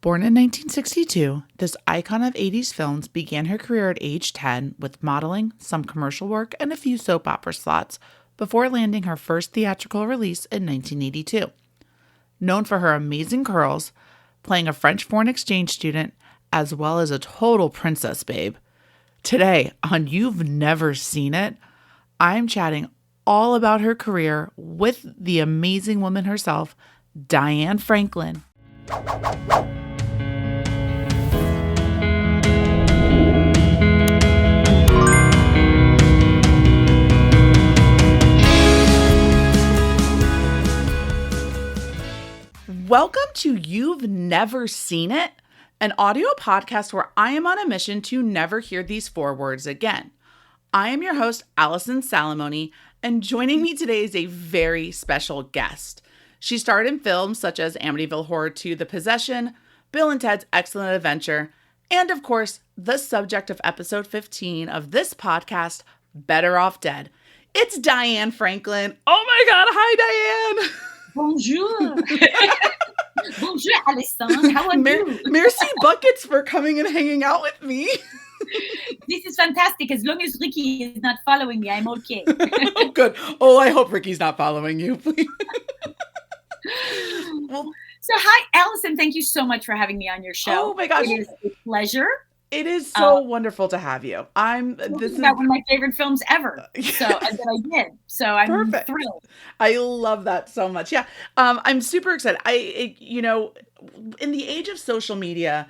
Born in 1962, this icon of 80s films began her career at age 10 with modeling, some commercial work, and a few soap opera slots before landing her first theatrical release in 1982. Known for her amazing curls, playing a French foreign exchange student, as well as a total princess babe. Today, on You've Never Seen It, I'm chatting all about her career with the amazing woman herself, Diane Franklin. Welcome to You've Never Seen It, an audio podcast where I am on a mission to never hear these four words again. I am your host, Allison Salamone, and joining me today is a very special guest. She starred in films such as Amityville Horror 2: The Possession, Bill and Ted's Excellent Adventure, and of course, the subject of episode 15 of this podcast, Better Off Dead. It's Diane Franklin. Oh my God, hi Diane! Bonjour. Bonjour, Allison. How are you? Merci buckets for coming and hanging out with me. This is fantastic. As long as Ricky is not following me, I'm okay. Oh, good. Oh, I hope Ricky's not following you, please. Well, so hi, Allison. Thank you so much for having me on your show. Oh my gosh. It is a pleasure. It is so wonderful to have you. This is one of my favorite films ever. So that I did. So I'm Perfect. Thrilled. I love that so much. Yeah. I'm super excited. In the age of social media,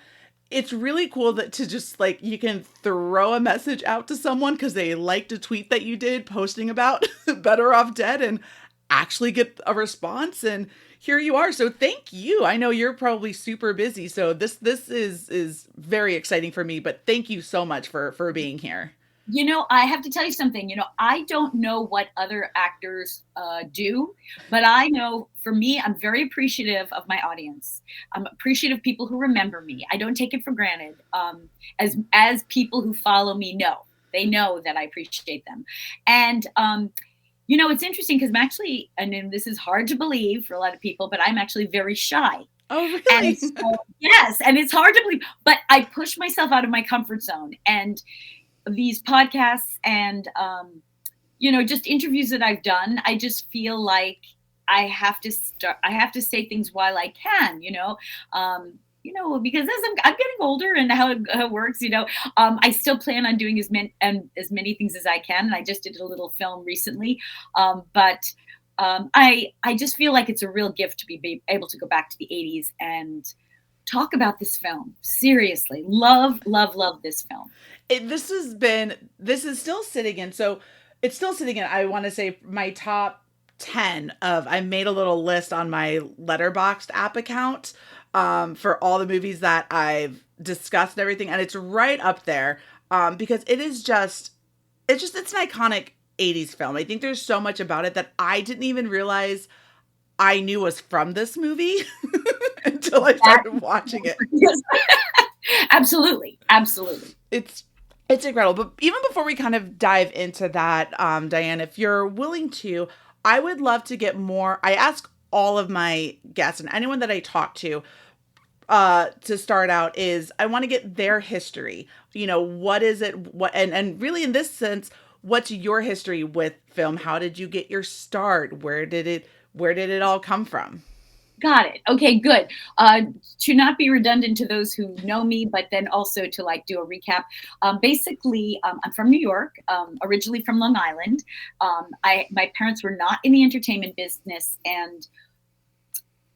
it's really cool that to just like, you can throw a message out to someone because they liked a tweet that you did posting about Better Off Dead and actually get a response, and here you are. So thank you. I know you're probably super busy, so this is very exciting for me, but thank you so much for being here. You know, I have to tell you something. You know, I don't know what other actors do, but I know for me, I'm very appreciative of my audience. I'm appreciative of people who remember me. I don't take it for granted. As people who follow me know, they know that I appreciate them. And you know, it's interesting because I'm actually, and this is hard to believe for a lot of people, but I'm actually very shy. Oh, really? And so, yes, and it's hard to believe, but I push myself out of my comfort zone. And these podcasts and, you know, just interviews that I've done, I just feel like I have to say things while I can, because as I'm getting older and how it works, I still plan on doing as many things as I can. And I just did a little film recently. But I just feel like it's a real gift to be able to go back to the 80s and talk about this film. Seriously. Love this film. This is still sitting in. So it's still sitting in, I want to say, my top 10 of, I made a little list on my Letterboxd app account for all the movies that I've discussed and everything. And it's right up there because it's an iconic 80s film. I think there's so much about it that I didn't even realize I knew was from this movie until I started watching it. Absolutely. It's incredible. But even before we kind of dive into that, Diane, if you're willing to, I would love to get more. I ask all of my guests and anyone that I talk to start out is I want to get their history. You know, what is it? And really in this sense, what's your history with film? How did you get your start? Where did it all come from? Got it. Okay, good. To not be redundant to those who know me, but then also to like do a recap. Basically, I'm from New York, originally from Long Island. My parents were not in the entertainment business, and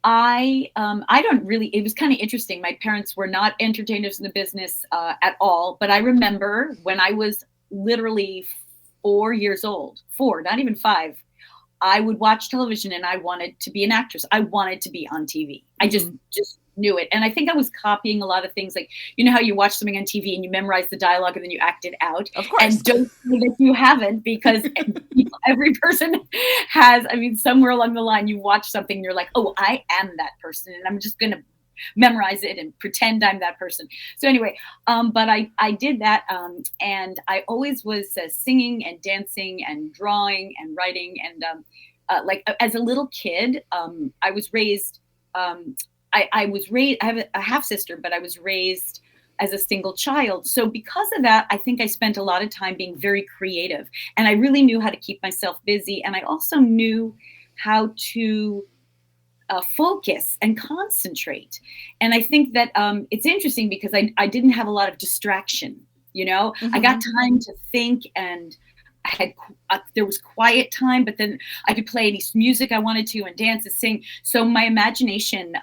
I don't really, it was kind of interesting. My parents were not entertainers in the business at all, but I remember when I was literally 4 years old, not even 5, I would watch television and I wanted to be an actress. I wanted to be on TV. I just knew it. And I think I was copying a lot of things, like, you know how you watch something on TV and you memorize the dialogue and then you act it out. Of course. And don't say that you haven't, because every person has, somewhere along the line you watch something and you're like, oh, I am that person. And I'm just going to memorize it and pretend I'm that person. So anyway, but I did that. And I always was singing and dancing and drawing and writing. And like as a little kid, I was raised I was raised, I have a half sister, but I was raised as a single child. So because of that, I think I spent a lot of time being very creative, and I really knew how to keep myself busy. And I also knew how to focus and concentrate. And I think that it's interesting because I didn't have a lot of distraction. I got time to think, and I had there was quiet time, but then I could play any music I wanted to and dance and sing. So my imagination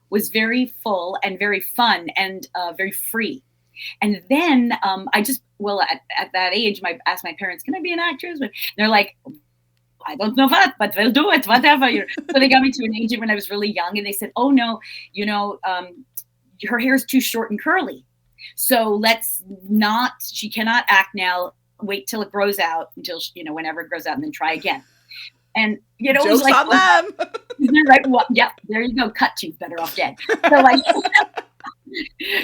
was very full and very fun and very free. And then at that age, I asked my parents, "Can I be an actress?" And they're like, "I don't know what, but we'll do it, whatever." So they got me to an agent when I was really young, and they said, "Oh no, her hair is too short and curly, so she cannot act now. Wait till it grows out, until whenever it grows out, and then try again." And it was Joke's like, on them. Isn't it right? Well, yeah, there you go. Cut to, better off dead. So like,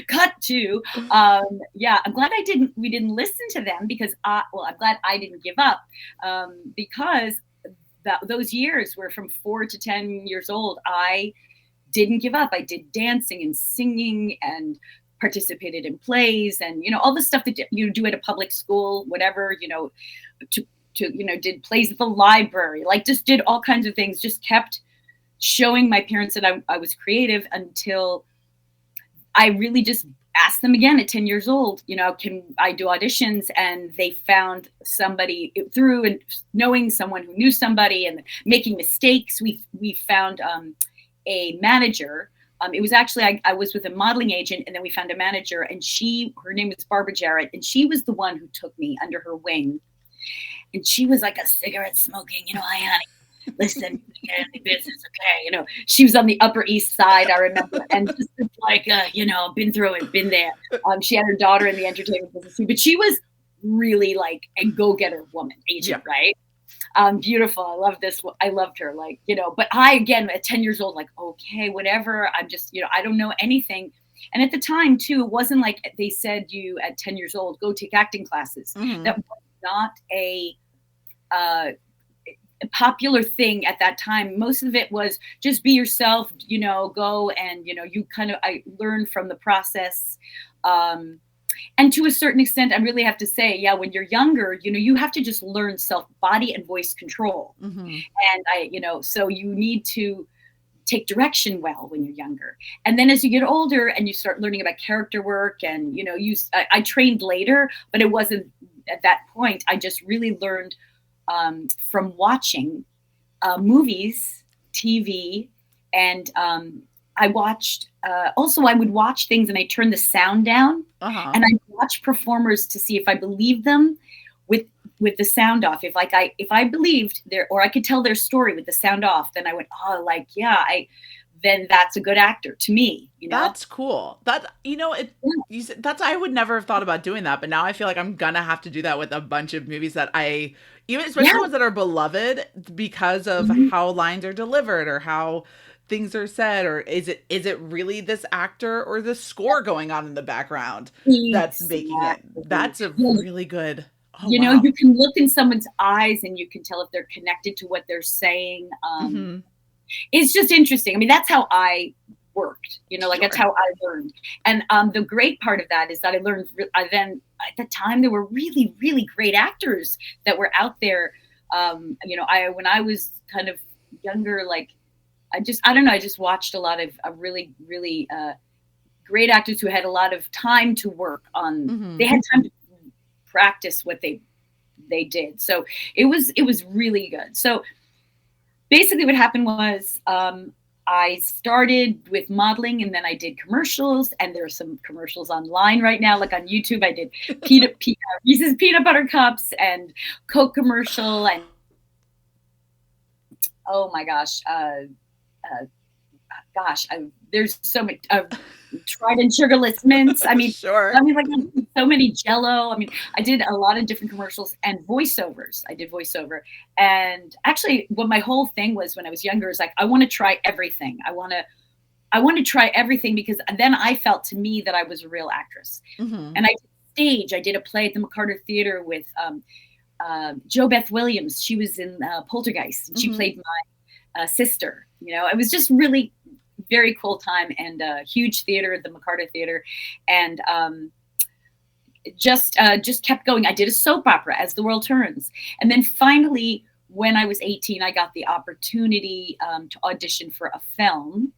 cut to, I'm glad we didn't listen to them, because I'm glad I didn't give up, because those years were from 4 to 10 years old. I didn't give up. I did dancing and singing and participated in plays and, all the stuff that you do at a public school, whatever, did plays at the library, like just did all kinds of things, just kept showing my parents that I was creative, until I really just asked them again at 10 years old, can I do auditions? And they found somebody through, and knowing someone who knew somebody and making mistakes. We found a manager. It was actually, I was with a modeling agent, and then we found a manager, and her name was Barbara Jarrett, and she was the one who took me under her wing. And she was like a cigarette smoking, "Hi, honey, listen, get in the business, okay?" She was on the Upper East Side, I remember, and just like, been through it, been there. She had her daughter in the entertainment business too, but she was really like a go-getter woman, agent, right? Beautiful. I loved her, but I, again, at 10 years old, like, okay, whatever. I'm just, I don't know anything. And at the time too, it wasn't like they said you at 10 years old, go take acting classes. Mm-hmm. That was not a popular thing at that time. Most of it was just be yourself, go, and, I learned from the process. And to a certain extent, I really have to say, when you're younger, you have to just learn body and voice control. Mm-hmm. And so you need to take direction well when you're younger. And then as you get older and you start learning about character work, and, I trained later, but it wasn't at that point. I just really learned from watching movies, TV, and I watched, also I would watch things and I turned the sound down, and I watch performers to see if I believed them with the sound off. If I believed or I could tell their story with the sound off, then I went, then that's a good actor to me. That's cool. I would never have thought about doing that, but now I feel like I'm gonna have to do that with a bunch of movies that especially ones that are beloved because of how lines are delivered or how things are said, or is it really this actor or the score going on in the background that's making it? That's a really good. Wow. You can look in someone's eyes and you can tell if they're connected to what they're saying. It's just interesting. I mean, that's how I worked, Sure. That's how I learned. And the great part of that is that I learned, then at the time, there were really, really great actors that were out there. When I was kind of younger, I just watched a lot of really, really great actors who had a lot of time to work on. They had time to practice what they did. So it was really good. So basically what happened was I started with modeling, and then I did commercials, and there are some commercials online right now, like on YouTube. I did Reese's Peanut Butter Cups and Coke commercial, and oh my gosh, there's so many Trident sugarless mints. I mean, sure. So many Jello. I mean, I did a lot of different commercials and voiceovers. I did voiceover, and actually, what my whole thing was when I was younger is like, I want to try everything. I want to try everything, because then I felt to me that I was a real actress. And I did stage. I did a play at the McCarter Theater with Jo Beth Williams. She was in Poltergeist, and she played my sister. It was just really very cool time, and a huge theater, the McCarter Theater, and just kept going. I did a soap opera, As the World Turns, and then finally, when I was 18, I got the opportunity to audition for a film.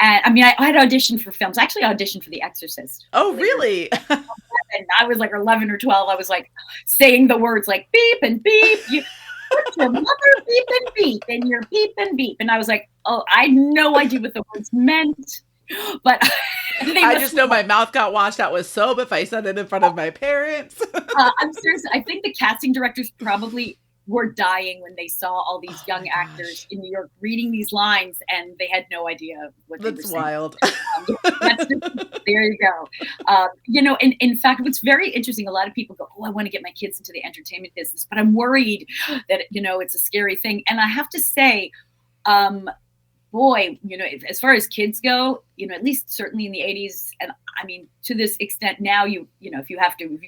And I mean, I had auditioned for films. I actually auditioned for The Exorcist. Oh, really? And I was like 11 or 12. I was like saying the words like beep and beep. You put your mother beep and beep, and your beep and beep. And I was like, oh, I had no idea what the words meant. But I just know my mouth got washed out with soap if I said it in front of my parents. I'm serious. I think the casting directors probably were dying when they saw all these young actors in New York reading these lines, and they had no idea what they were saying. Wild. There you go. You know, and in fact, what's very interesting, a lot of people go, oh, I want to get my kids into the entertainment business, but I'm worried that, you know, it's a scary thing. And I have to say, boy, you know, as far as kids go, you know, at least certainly in the 80s, and I mean, to this extent now, you know, if you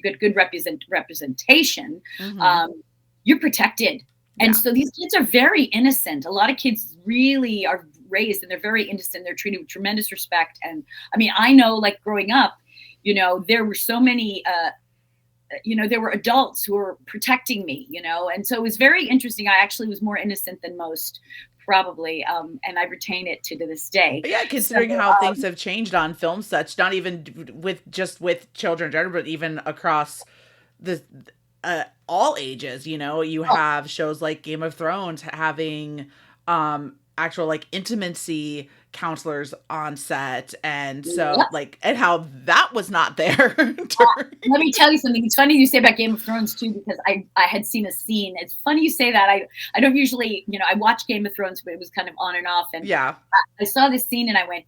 get good representation, you're protected. And so these kids are very innocent. A lot of kids really are raised and they're very innocent. They're treated with tremendous respect. And I mean, I know, like, growing up, you know, there were so many, you know, there were adults who were protecting me, you know, and so it was very interesting. I actually was more innocent than most, probably, and I retain it to this day. Yeah, considering how things have changed on film sets, not even with children in general, but even across the all ages. You know, you have shows like Game of Thrones having actual like intimacy counselors on set, and so like, and how that was not there. Let me tell you something. It's funny you say about Game of Thrones too, because I had seen a scene. It's funny you say that. I don't usually, you know, I watch Game of Thrones, but it was kind of on and off. And I saw this scene and I went,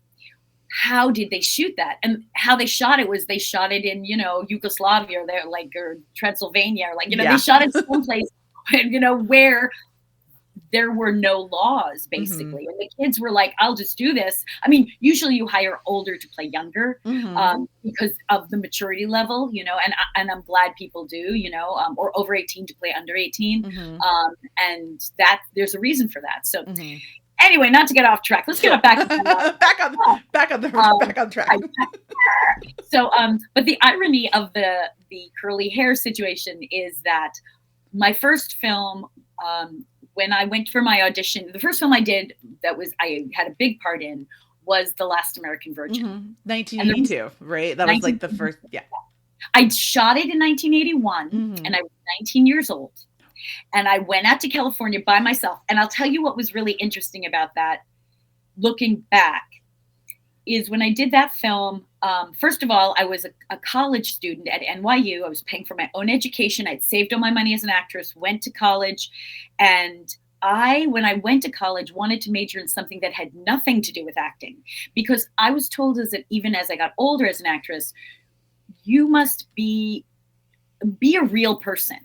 how did they shoot that? And how they shot it was they shot it in, you know, Yugoslavia or Transylvania, or like, you know, they shot it someplace, you know, where there were no laws, basically. And the kids were like, I'll just do this. I mean, usually you hire older to play younger because of the maturity level, you know, and I'm glad people do, you know, or over 18 to play under 18. And that there's a reason for that. So anyway, not to get off track, let's get back on track. So, but the irony of the curly hair situation is that my first film, when I went for my audition, the first film I did I had a big part in was The Last American Virgin. 1982, right? That was like the first, I shot it in 1981 and I was 19 years old. And I went out to California by myself. And I'll tell you what was really interesting about that, looking back, is when I did that film, first of all, I was a college student at NYU. I was paying for my own education. I'd saved all my money as an actress, went to college. And when I went to college, wanted to major in something that had nothing to do with acting. Because I was told even as I got older as an actress, you must be a real person.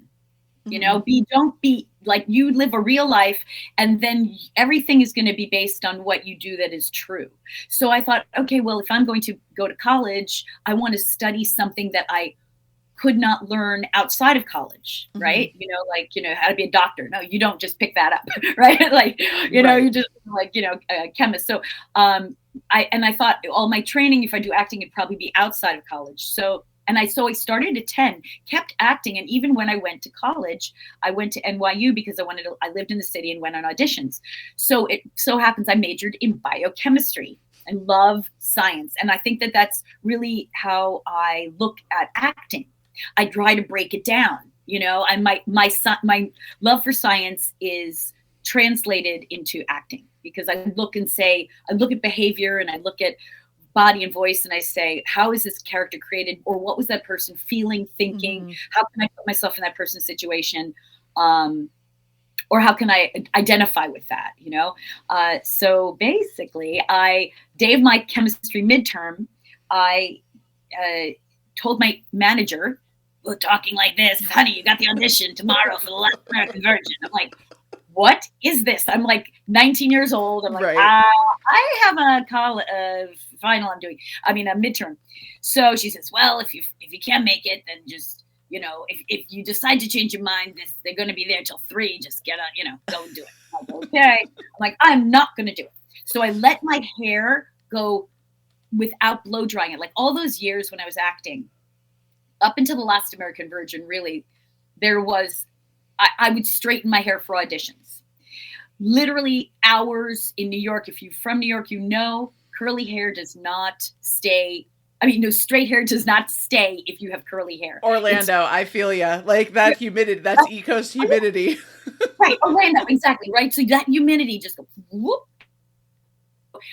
You know, don't be like, you live a real life, and then everything is going to be based on what you do that is true. So I thought, okay, well, if I'm going to go to college, I want to study something that I could not learn outside of college, right? You know, like, you know, how to be a doctor. No, you don't just pick that up, right? Like, you know, you just like, you know, a chemist. So I thought all my training, if I do acting, it'd probably be outside of college. So I started at 10, kept acting. And even when I went to college, I went to NYU because I lived in the city and went on auditions. So it so happens I majored in biochemistry and love science. And I think that that's really how I look at acting. I try to break it down, you know, and my love for science is translated into acting, because I look at behavior and I look at body and voice, and I say, how is this character created, or what was that person feeling, thinking? How can I put myself in that person's situation, or how can I identify with that? You know, so basically, day of my chemistry midterm, I told my manager, talking like this, honey, you got the audition tomorrow for The Last American Virgin. I'm like, what is this? I'm like 19 years old. I'm like, I have a final a midterm. So she says, well, if you can't make it, then just, you know, if you decide to change your mind, they're going to be there till 3, just get on, you know, go and do it. I'm like, okay. I'm like, I'm not going to do it. So I let my hair go without blow drying it. Like all those years when I was acting, up until The Last American Virgin, really, there was, I would straighten my hair for auditions. Literally hours in New York. If you're from New York, you know curly hair does not stay. I mean, no, straight hair does not stay if you have curly hair. Orlando, I feel ya. Like that humidity, that's East Coast humidity. Right, Orlando, exactly, right? So that humidity just goes whoop.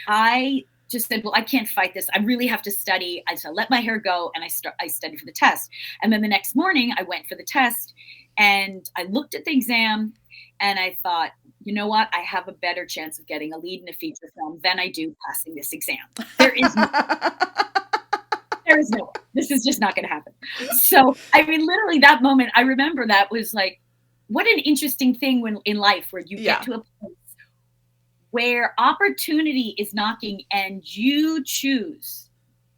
I just said, well, I can't fight this. I really have to study. I just let my hair go and I studied for the test. And then the next morning I went for the test and I looked at the exam and I thought, you know what? I have a better chance of getting a lead in a feature film than I do passing this exam. There is no way. This is just not going to happen. So, I mean, literally that moment, I remember that was like, what an interesting thing when in life where you get to a place where opportunity is knocking and you choose.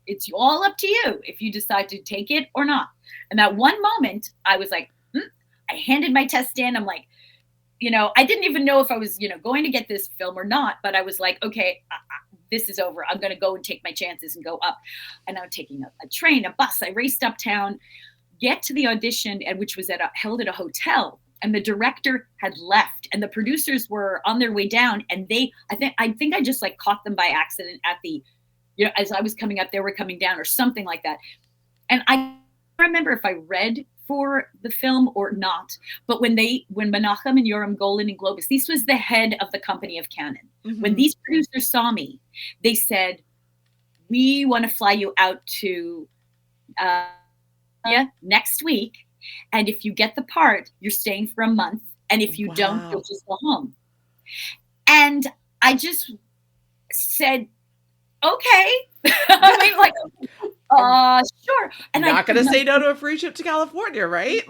It's all up to you if you decide to take it or not. And that one moment, I was like, I handed my test in. I'm like, I didn't even know if I was, going to get this film or not, but I was like, okay, this is over. I'm going to go and take my chances and go up. And I'm taking a train, a bus. I raced uptown, get to the audition, which was held at a hotel. And the director had left and the producers were on their way down. And I think I just like caught them by accident at the, as I was coming up, they were coming down or something like that. And I don't remember if I read for the film or not, but when Menachem and Yoram Golan and Globus, this was the head of the company of Canon. Mm-hmm. When these producers saw me, they said, we want to fly you out to next week. And if you get the part, you're staying for a month. And if you don't, you'll just go home. And I just said, okay. I mean, like, sure. And I'm not going to say no to a free trip to California, right?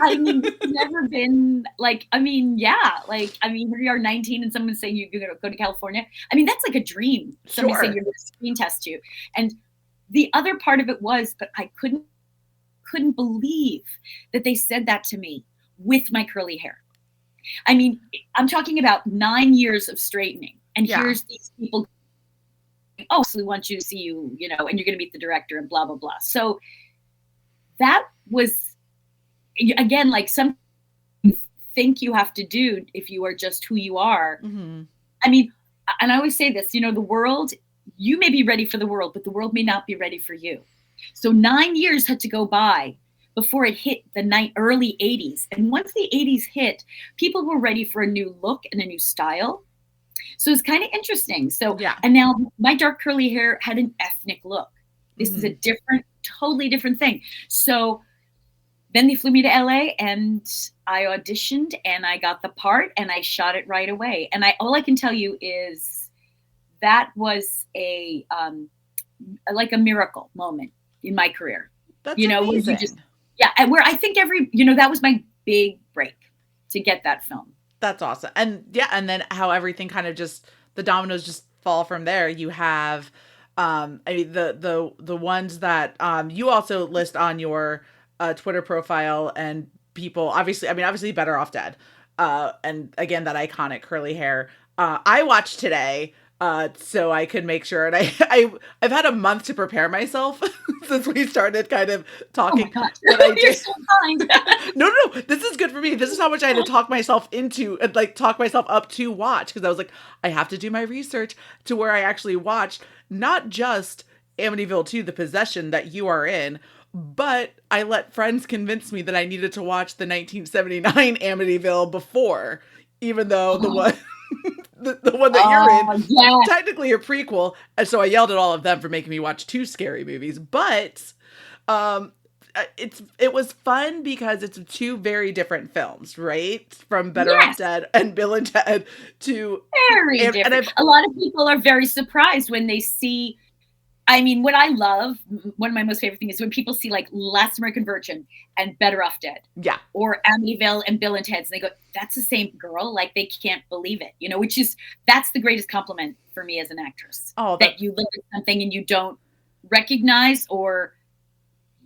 I mean, it's never been like, here you are 19 and someone's saying you're going to go to California. I mean, that's like a dream. Somebody saying you're going to screen test you. And the other part of it was, but I couldn't believe that they said that to me with my curly hair. I mean, I'm talking about 9 years of straightening. And here's these people, so we want you to see you, and you're going to meet the director and blah, blah, blah. So that was, again, like something you think you have to do if you are just who you are. Mm-hmm. I mean, and I always say this, the world, you may be ready for the world, but the world may not be ready for you. So 9 years had to go by before it hit the early 80s. And once the 80s hit, people were ready for a new look and a new style. So it's kind of interesting. So, and now my dark curly hair had an ethnic look. This is a totally different thing. So then they flew me to LA and I auditioned and I got the part and I shot it right away. And all I can tell you is that was like a miracle moment in my career. That's amazing. And where I think that was my big break to get that film. That's awesome. And and then how everything kind of just, the dominoes just fall from there. You have, the ones that you also list on your Twitter profile and people, obviously Better Off Dead. And again, that iconic curly hair. I watched today, so I could make sure, and I've had a month to prepare myself since we started kind of talking. Oh my God. You're so kind. No, this is good for me. This is how much I had to talk myself into, and like talk myself up to watch, because I was like, I have to do my research to where I actually watched not just Amityville 2, The Possession that you are in, but I let friends convince me that I needed to watch the 1979 Amityville before, even though the one the one that you're in, technically a prequel. And so I yelled at all of them for making me watch two scary movies. But it was fun because it's two very different films, right? From Better Off Dead and Bill and Ted to... Very different. And a lot of people are very surprised when they see... I mean, what I love, one of my most favorite things is when people see like Last American Virgin and Better Off Dead. Yeah. Or Amityville and Bill and Ted's. And they go, that's the same girl. Like they can't believe it, that's the greatest compliment for me as an actress. Oh, that you look at something and you don't recognize, or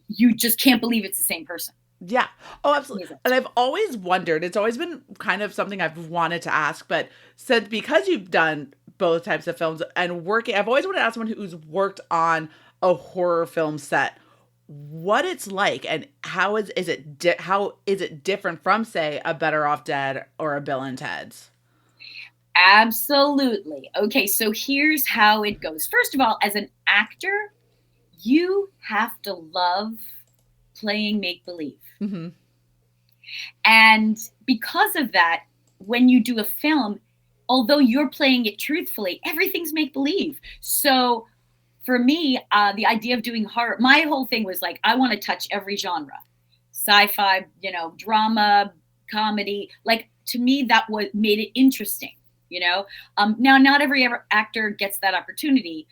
you just can't believe it's the same person. Yeah. Oh, absolutely. And I've always wondered, it's always been kind of something I've wanted to ask, but because you've done both types of films and working. I've always wanted to ask someone who's worked on a horror film set what it's like and how is it different from, say, a Better Off Dead or a Bill and Ted's? Absolutely. Okay, so here's how it goes. First of all, as an actor, you have to love playing make-believe. Mm-hmm. And because of that, when you do a film, although you're playing it truthfully, everything's make-believe. So for me, the idea of doing horror, my whole thing was like, I want to touch every genre. Sci-fi, drama, comedy. Like, to me, that made it interesting, Now, not every actor gets that opportunity.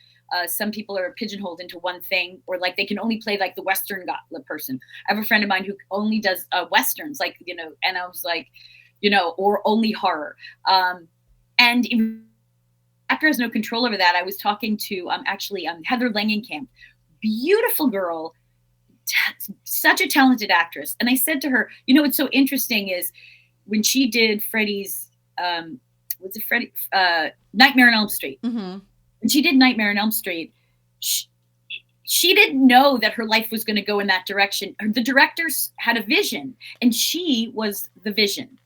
Some people are pigeonholed into one thing, or like they can only play like the Western person. I have a friend of mine who only does Westerns, like, and I was like, or only horror. And if actor has no control over that. I was talking to Heather Langenkamp, beautiful girl, such a talented actress. And I said to her, what's so interesting is when she did Freddy's, Nightmare on Elm Street. Mm-hmm. When she did Nightmare on Elm Street, she didn't know that her life was going to go in that direction. The directors had a vision, and she was the vision.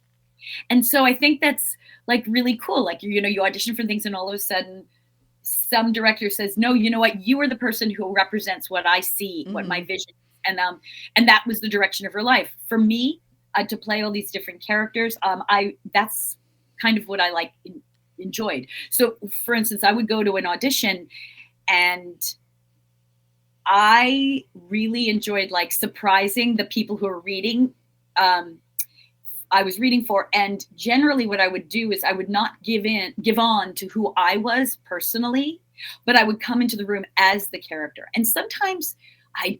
And so I think that's like really cool. Like, you audition for things and all of a sudden some director says, no, you know what? You are the person who represents what I see, mm-hmm. what my vision is. And that was the direction of her life. For me, to play all these different characters, that's kind of what I enjoyed. So for instance, I would go to an audition and I really enjoyed like surprising the people who are reading, I was reading for. And generally what I would do is I would not give on to who I was personally, but I would come into the room as the character. And sometimes I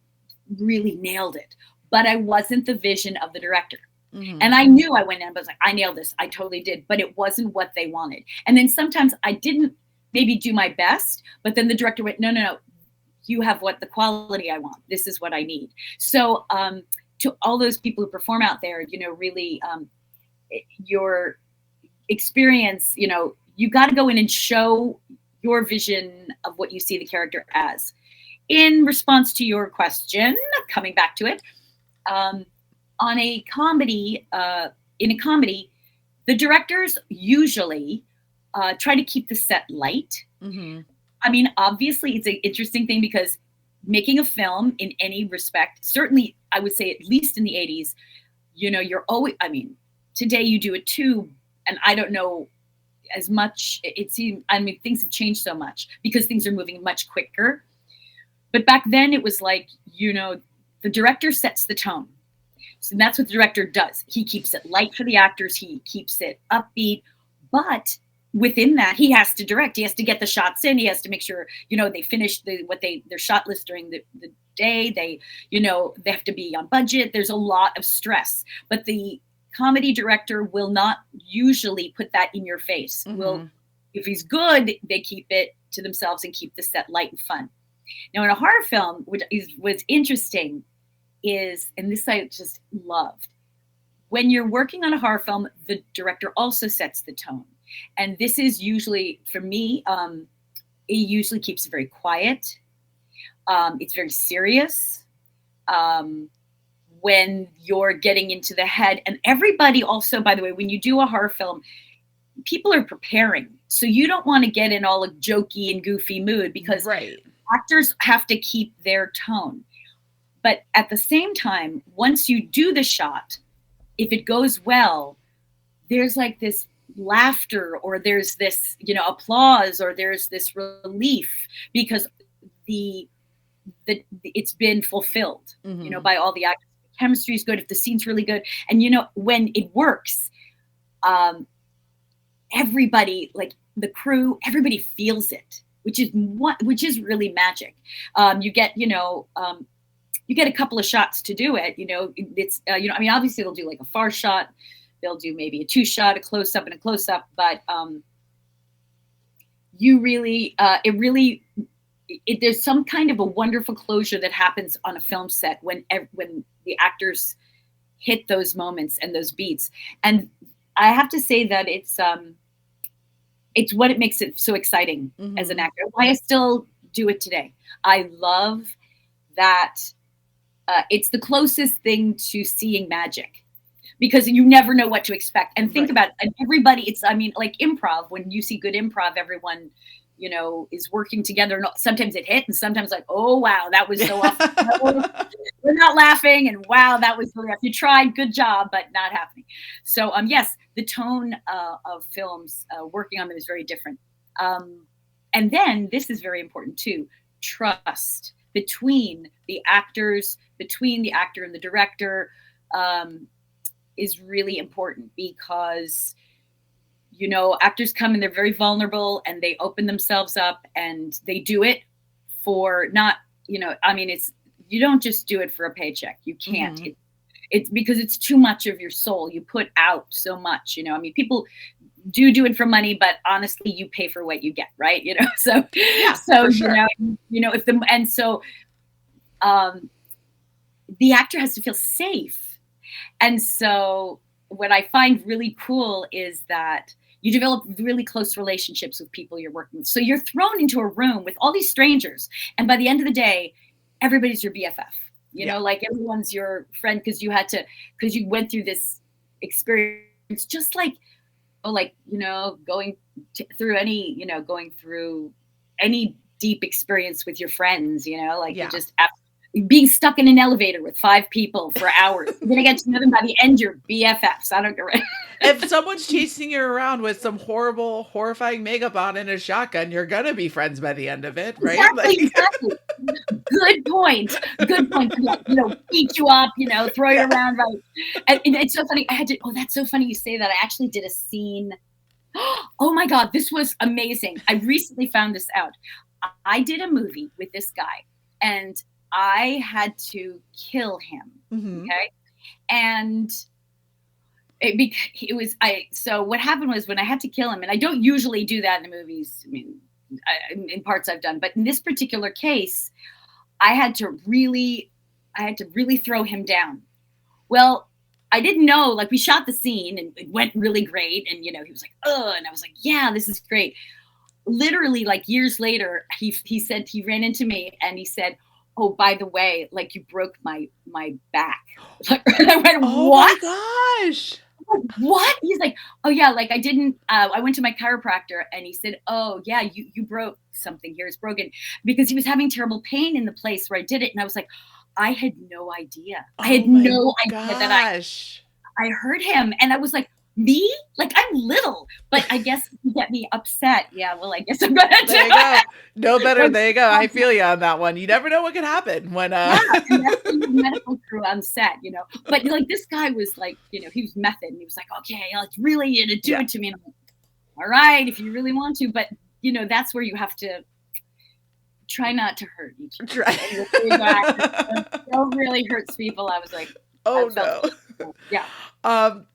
really nailed it, but I wasn't the vision of the director. Mm-hmm. And I knew I went in, but I was like, I nailed this. I totally did, but it wasn't what they wanted. And then sometimes I didn't maybe do my best, but then the director went, no, you have the quality I want. This is what I need. So, to all those people who perform out there, really, your experience, you got to go in and show your vision of what you see the character as. In response to your question, coming back to it, in a comedy, the directors usually try to keep the set light. Mm-hmm. I mean, obviously, it's an interesting thing because making a film in any respect, certainly, I would say at least in the 80s, you're always, today you do a tube, and I don't know as much, things have changed so much because things are moving much quicker. But back then it was like, the director sets the tone. So that's what the director does. He keeps it light for the actors. He keeps it upbeat, but within that, he has to direct. He has to get the shots in. He has to make sure, they finish their shot list during the day. They have to be on budget. There's a lot of stress, but the comedy director will not usually put that in your face. Mm-hmm. If he's good, they keep it to themselves and keep the set light and fun. Now, in a horror film, which was interesting is, and this I just loved, when you're working on a horror film, the director also sets the tone. And this is usually, for me, it usually keeps it very quiet. It's very serious. When you're getting into the head, and everybody also, by the way, when you do a horror film, people are preparing. So you don't want to get in all a jokey and goofy mood because right. Actors have to keep their tone. But at the same time, once you do the shot, if it goes well, there's like this laughter, or there's this, applause, or there's this relief because it's been fulfilled, mm-hmm. By all the actors. The chemistry is good if the scene's really good, and when it works, everybody, like the crew, everybody feels it, which is really magic. You get a couple of shots to do it. It's obviously they'll do like a far shot. They'll do maybe a 2-shot, a close-up, and a close-up. But there's some kind of a wonderful closure that happens on a film set when the actors hit those moments and those beats. And I have to say that it's what it makes it so exciting as an Mm-hmm. actor. Why I still do it today. I love that it's the closest thing to seeing magic because you never know what to expect. And think Right. about it, and everybody, it's, I mean, like improv, when you see good improv, everyone, is working together. And sometimes it hit, and sometimes like, oh, wow, that was so awful. No, we're not laughing. And wow, that was really rough. You tried, good job, but not happening. So, yes, the tone of films, working on them is very different. And then this is very important too, trust between the actors, between the actor and the director. Is really important because actors come and they're very vulnerable and they open themselves up and they do it for not, I mean, it's, you don't just do it for a paycheck. You can't. Mm-hmm. It's because it's too much of your soul. You put out so much, I mean, people do it for money, but honestly, you pay for what you get, right? So, Yeah, so, for sure. if the, and so, um, the actor has to feel safe. And so what I find really cool is that you develop really close relationships with people you're working with. So you're thrown into a room with all these strangers. And by the end of the day, everybody's your BFF. Yeah. Like everyone's your friend because you went through this experience, just like, going through any deep experience with your friends, like you Yeah. just being stuck in an elevator with 5 people for hours. You're gonna get to know them by the end. You're BFFs. I don't care. If someone's chasing you around with some horrible, horrifying makeup on and a shotgun, you're gonna be friends by the end of it, right? Exactly, Like, exactly. Good point. Good point. Like, beat you up, throw you yeah. around, right? And it's so funny. That's so funny you say that. I actually did a scene. Oh my God, this was amazing. I recently found this out. I did a movie with this guy, and I had to kill him. Mm-hmm. Okay. And it was, so what happened was when I had to kill him, and I don't usually do that in the movies. I mean, in parts I've done, but in this particular case, I had to really throw him down. Well, I didn't know, like we shot the scene and it went really great. And, he was like, oh, and I was like, yeah, this is great. Literally like years later, he said, he ran into me and he said, oh, by the way, like you broke my back. And I went, Oh my what? gosh. What? He's like, oh yeah, like I went to my chiropractor and he said, oh yeah, you broke something here. It's broken, because he was having terrible pain in the place where I did it. And I was like, I had no idea. I had Oh my no idea that gosh. I hurt him. And I was like, me? Like I'm little, but I guess you get me upset. Yeah, well, I guess I'm gonna do There you go. it. No better. There you go. I feel you on that one. You never know what can happen when Yeah, and that's when the medical crew on set, But like this guy was like, he was method, and he was like, okay, like really, do Yeah. it to me. And I'm like, all right, if you really want to, but that's where you have to try not to hurt each other. Try. It really hurts people. I was like, Oh I felt, no. yeah. Um,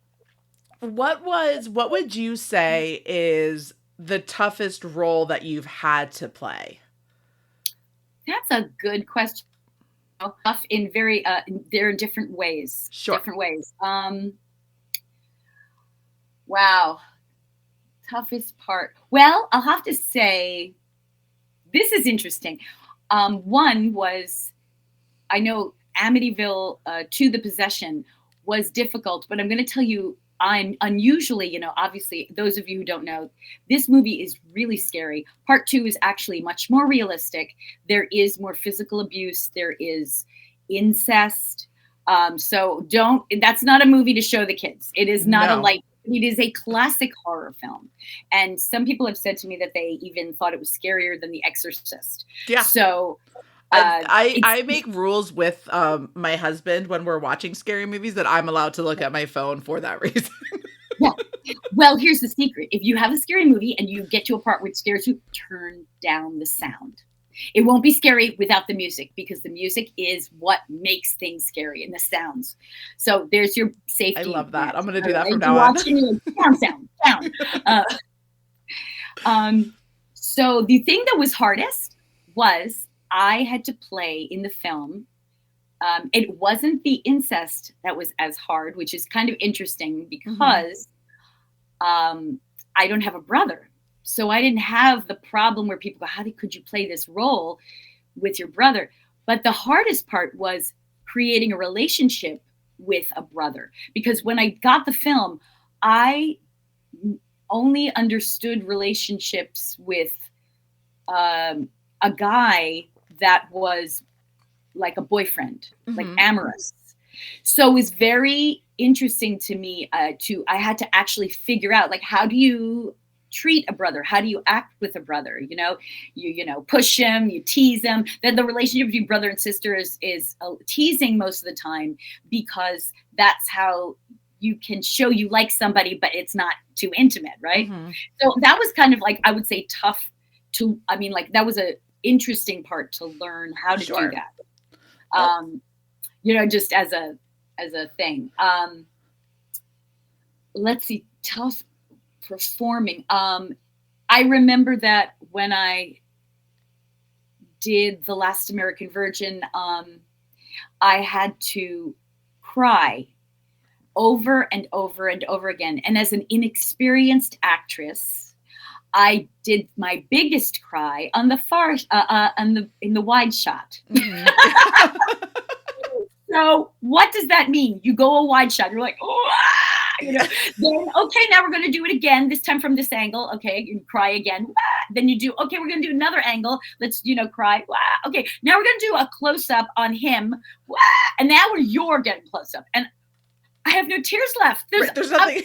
what would you say is the toughest role that you've had to play? That's a good question. Tough in very, there are different ways. Sure. Different ways. Wow. Toughest part. Well, I'll have to say, this is interesting. One was, I know Amityville, To the Possession was difficult, but I'm going to tell you, I'm unusually, obviously, those of you who don't know, this movie is really scary. Part 2 is actually much more realistic. There is more physical abuse. There is incest. So that's not a movie to show the kids. It is not No. it is a classic horror film. And some people have said to me that they even thought it was scarier than The Exorcist. Yeah. So I make rules with my husband when we're watching scary movies that I'm allowed to look at my phone for that reason. Yeah. Well, here's the secret. If you have a scary movie and you get to a part where it scares you, turn down the sound. It won't be scary without the music, because the music is what makes things scary, and the sounds. So there's your safety. I love that. I'm going to do that Right? from now on. Down. So the thing that was hardest was I had to play in the film. It wasn't the incest that was as hard, which is kind of interesting because I don't have a brother. so I didn't have the problem where people go, could you play this role with your brother? But the hardest part was creating a relationship with a brother, because when I got the film, I only understood relationships with a guy that was like a boyfriend, like amorous. So it was very interesting to me. I had to actually figure out, like, how do you treat a brother? How do you act with a brother? You push him, you tease him. Then the relationship between brother and sister is teasing most of the time, because that's how you can show you like somebody, but it's not too intimate, right? So that was kind of like, I would say, tough to. I mean, like, that was a interesting part to learn how to do that. Just as a thing. Let's see, tough performing. I remember that when I did The Last American Virgin, I had to cry over and over and over again. And as an inexperienced actress, I did my biggest cry on the in the wide shot. So what does that mean? You go a wide shot. You're like, oh, then, okay, now we're going to do it again, this time from this angle. Okay, you cry again. Then you do, okay, we're going to do another angle. Let's, cry. Okay, now we're going to do a close-up on him. And now you're getting close-up. And I have no tears left. There's nothing.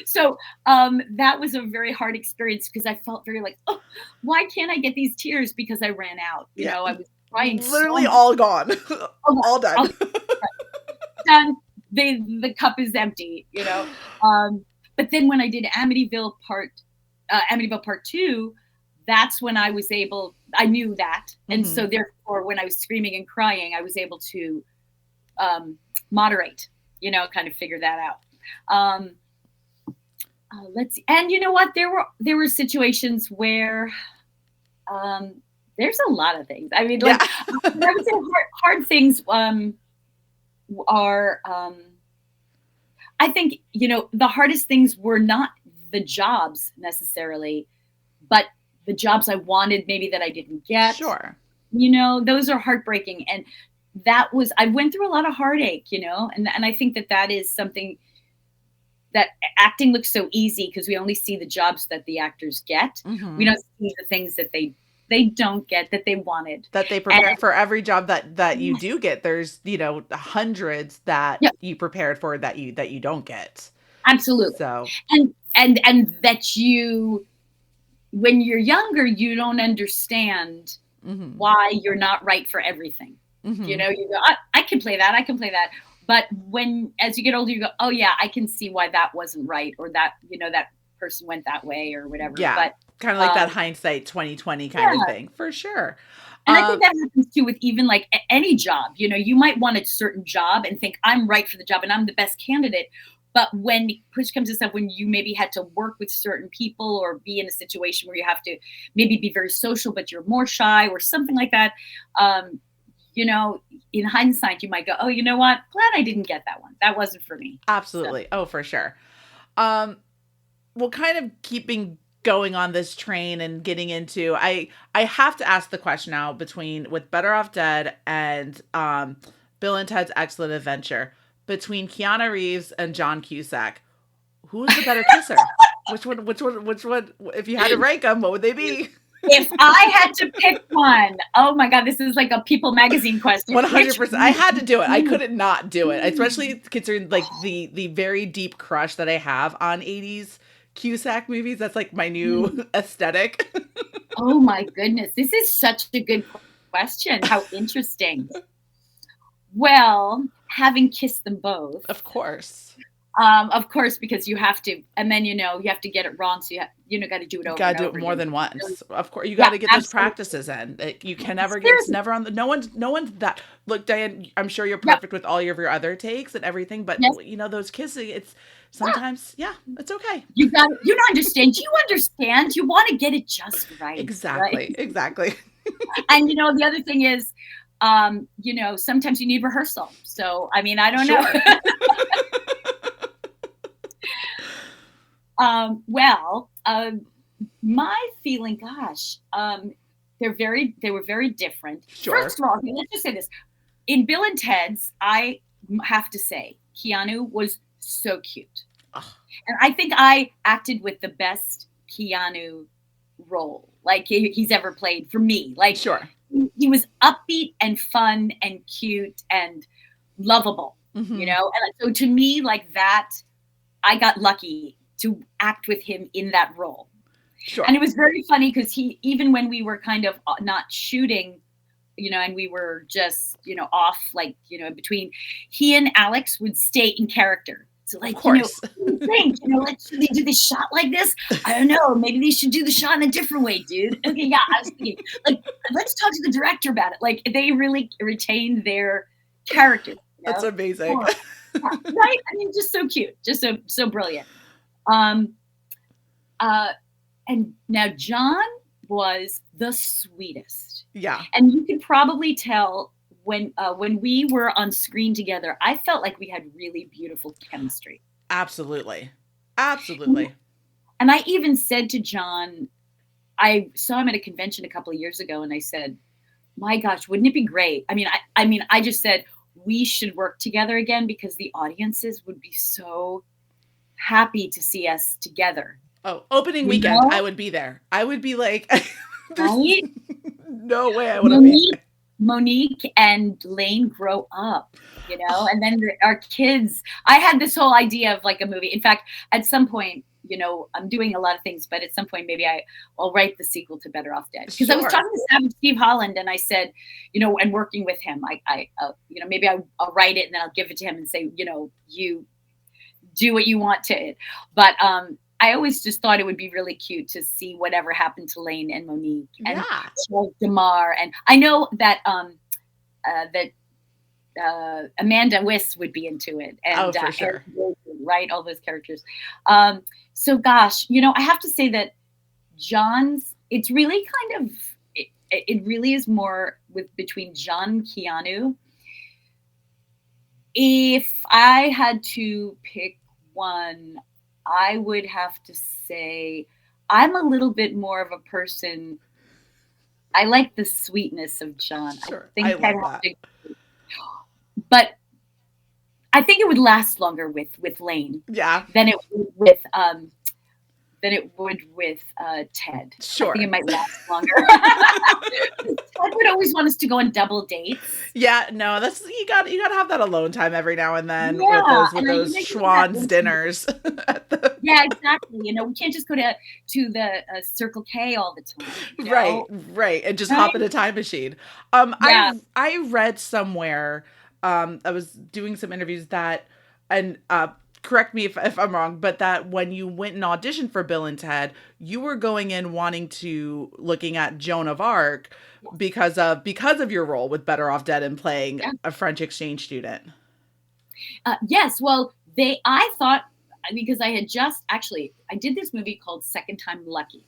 So that was a very hard experience, because I felt very like, oh, why can't I get these tears? Because I ran out. I was crying. Literally all gone. All done. Done. The cup is empty, But then when I did Amityville Part 2, that's when I knew that. And so therefore, when I was screaming and crying, I was able to moderate, kind of figure that out. Let's see. And you know what? There were situations where there's a lot of things. I mean, I would say hard things are, I think, the hardest things were not the jobs necessarily, but the jobs I wanted, maybe, that I didn't get. Sure. Those are heartbreaking. And I went through a lot of heartache, and I think that is something that acting looks so easy, because we only see the jobs that the actors get. We don't see the things that they don't get, that they wanted, that they prepared for. Every job that you do get, there's hundreds that you prepared for that you don't get. Absolutely. So and that when you're younger, you don't understand why you're not right for everything. You go, I can play that. But as you get older, you go, oh yeah, I can see why that wasn't right, or that that person went that way, or whatever. Yeah. But kind of like that hindsight 2020 kind of thing, for sure. And I think that happens too with even like any job. You might want a certain job and think, I'm right for the job and I'm the best candidate. But when push comes to shove, when you maybe had to work with certain people, or be in a situation where you have to maybe be very social, but you're more shy, or something like that, in hindsight, you might go, oh, you know what? Glad I didn't get that one. That wasn't for me. Absolutely. So. Oh, for sure. Well, kind of keeping going on this train and getting into, I have to ask the question now, with Better Off Dead and Bill and Ted's Excellent Adventure, between Keanu Reeves and John Cusack, who's the better kisser? Which one, if you had to rank them, what would they be? If I had to pick one, oh my God, this is like a People magazine question. 100%. I had to do it. I couldn't not do it, especially considering like the very deep crush that I have on 80s Cusack movies. That's like my new aesthetic. Oh my goodness. This is such a good question. How interesting. Well, having kissed them both. Of course. Because you have to, and then, you have to get it wrong. So you got to do it over. You got to do it more than once. Of course, you got to get those practices in. You can never get, it's never on the, no one's that, look, Diane, I'm sure you're perfect with all of your other takes and everything, but those kissing, it's sometimes, it's okay. You don't understand. You understand. You want to get it just right. Exactly. Right? Exactly. And, the other thing is, sometimes you need rehearsal. So, I mean, I don't know. My feeling, gosh, they were very different. Sure. First of all, okay, let's just say this. In Bill and Ted's, I have to say, Keanu was so cute. Ugh. And I think I acted with the best Keanu role like he's ever played for me. Like, Sure. he was upbeat and fun and cute and lovable, you know? And so to me, like that, I got lucky to act with him in that role. Sure. And it was very funny because even when we were kind of not shooting, you know, and we were just, you know, off, like, you know, in between, he and Alex would stay in character. So, like, you know, what do you think? You know, should they do this shot like this? I don't know. Maybe they should do the shot in a different way, dude. Okay, yeah, I was thinking, like, let's talk to the director about it. Like, they really retained their character. You know? That's amazing. Yeah, right? I mean, just so cute, just so brilliant. And now John was the sweetest. Yeah. And you can probably tell when we were on screen together, I felt like we had really beautiful chemistry. Absolutely. Absolutely. And I even said to John, I saw him at a convention a couple of years ago, and I said, my gosh, wouldn't it be great? I mean, I just said, we should work together again because the audiences would be so happy to see us together. Oh, opening weekend, I would be there. I would be like, right? No way I would have been. Monique and Lane grow up, you know, and then our kids. I had this whole idea of like a movie. In fact, at some point, you know, I'm doing a lot of things, but at some point, maybe I'll write the sequel to Better Off Dead. Because I was talking to Steve Holland, and I said, you know, and working with him, I you know, maybe I'll write it and then I'll give it to him and say, you know, you do what you want to it. But I always just thought it would be really cute to see whatever happened to Lane and Monique and Charles DeMar. And I know that Amanda Wyss would be into it. And, for sure. Right, all those characters. So gosh, you know, I have to say that John's, it's really kind of, it really is more between John and Keanu. If I had to pick one, I would have to say I'm a little bit more of a person. I like the sweetness of John. Sure, I love that. But I think it would last longer with Lane. Yeah. Than it would with Ted. Sure. I think it might last longer. Ted would always want us to go on double dates. Yeah, no, that's you got to have that alone time every now and then with those Schwann's dinners. Yeah, exactly. You know, we can't just go to the Circle K all the time. You know? Right, and just hop in a time machine. I read somewhere. I was doing some interviews that, and correct me if I'm wrong, but that when you went and auditioned for Bill and Ted, you were going in looking at Joan of Arc because of your role with Better Off Dead and playing a French exchange student. Yes. Well, I thought, because I did this movie called Second Time Lucky,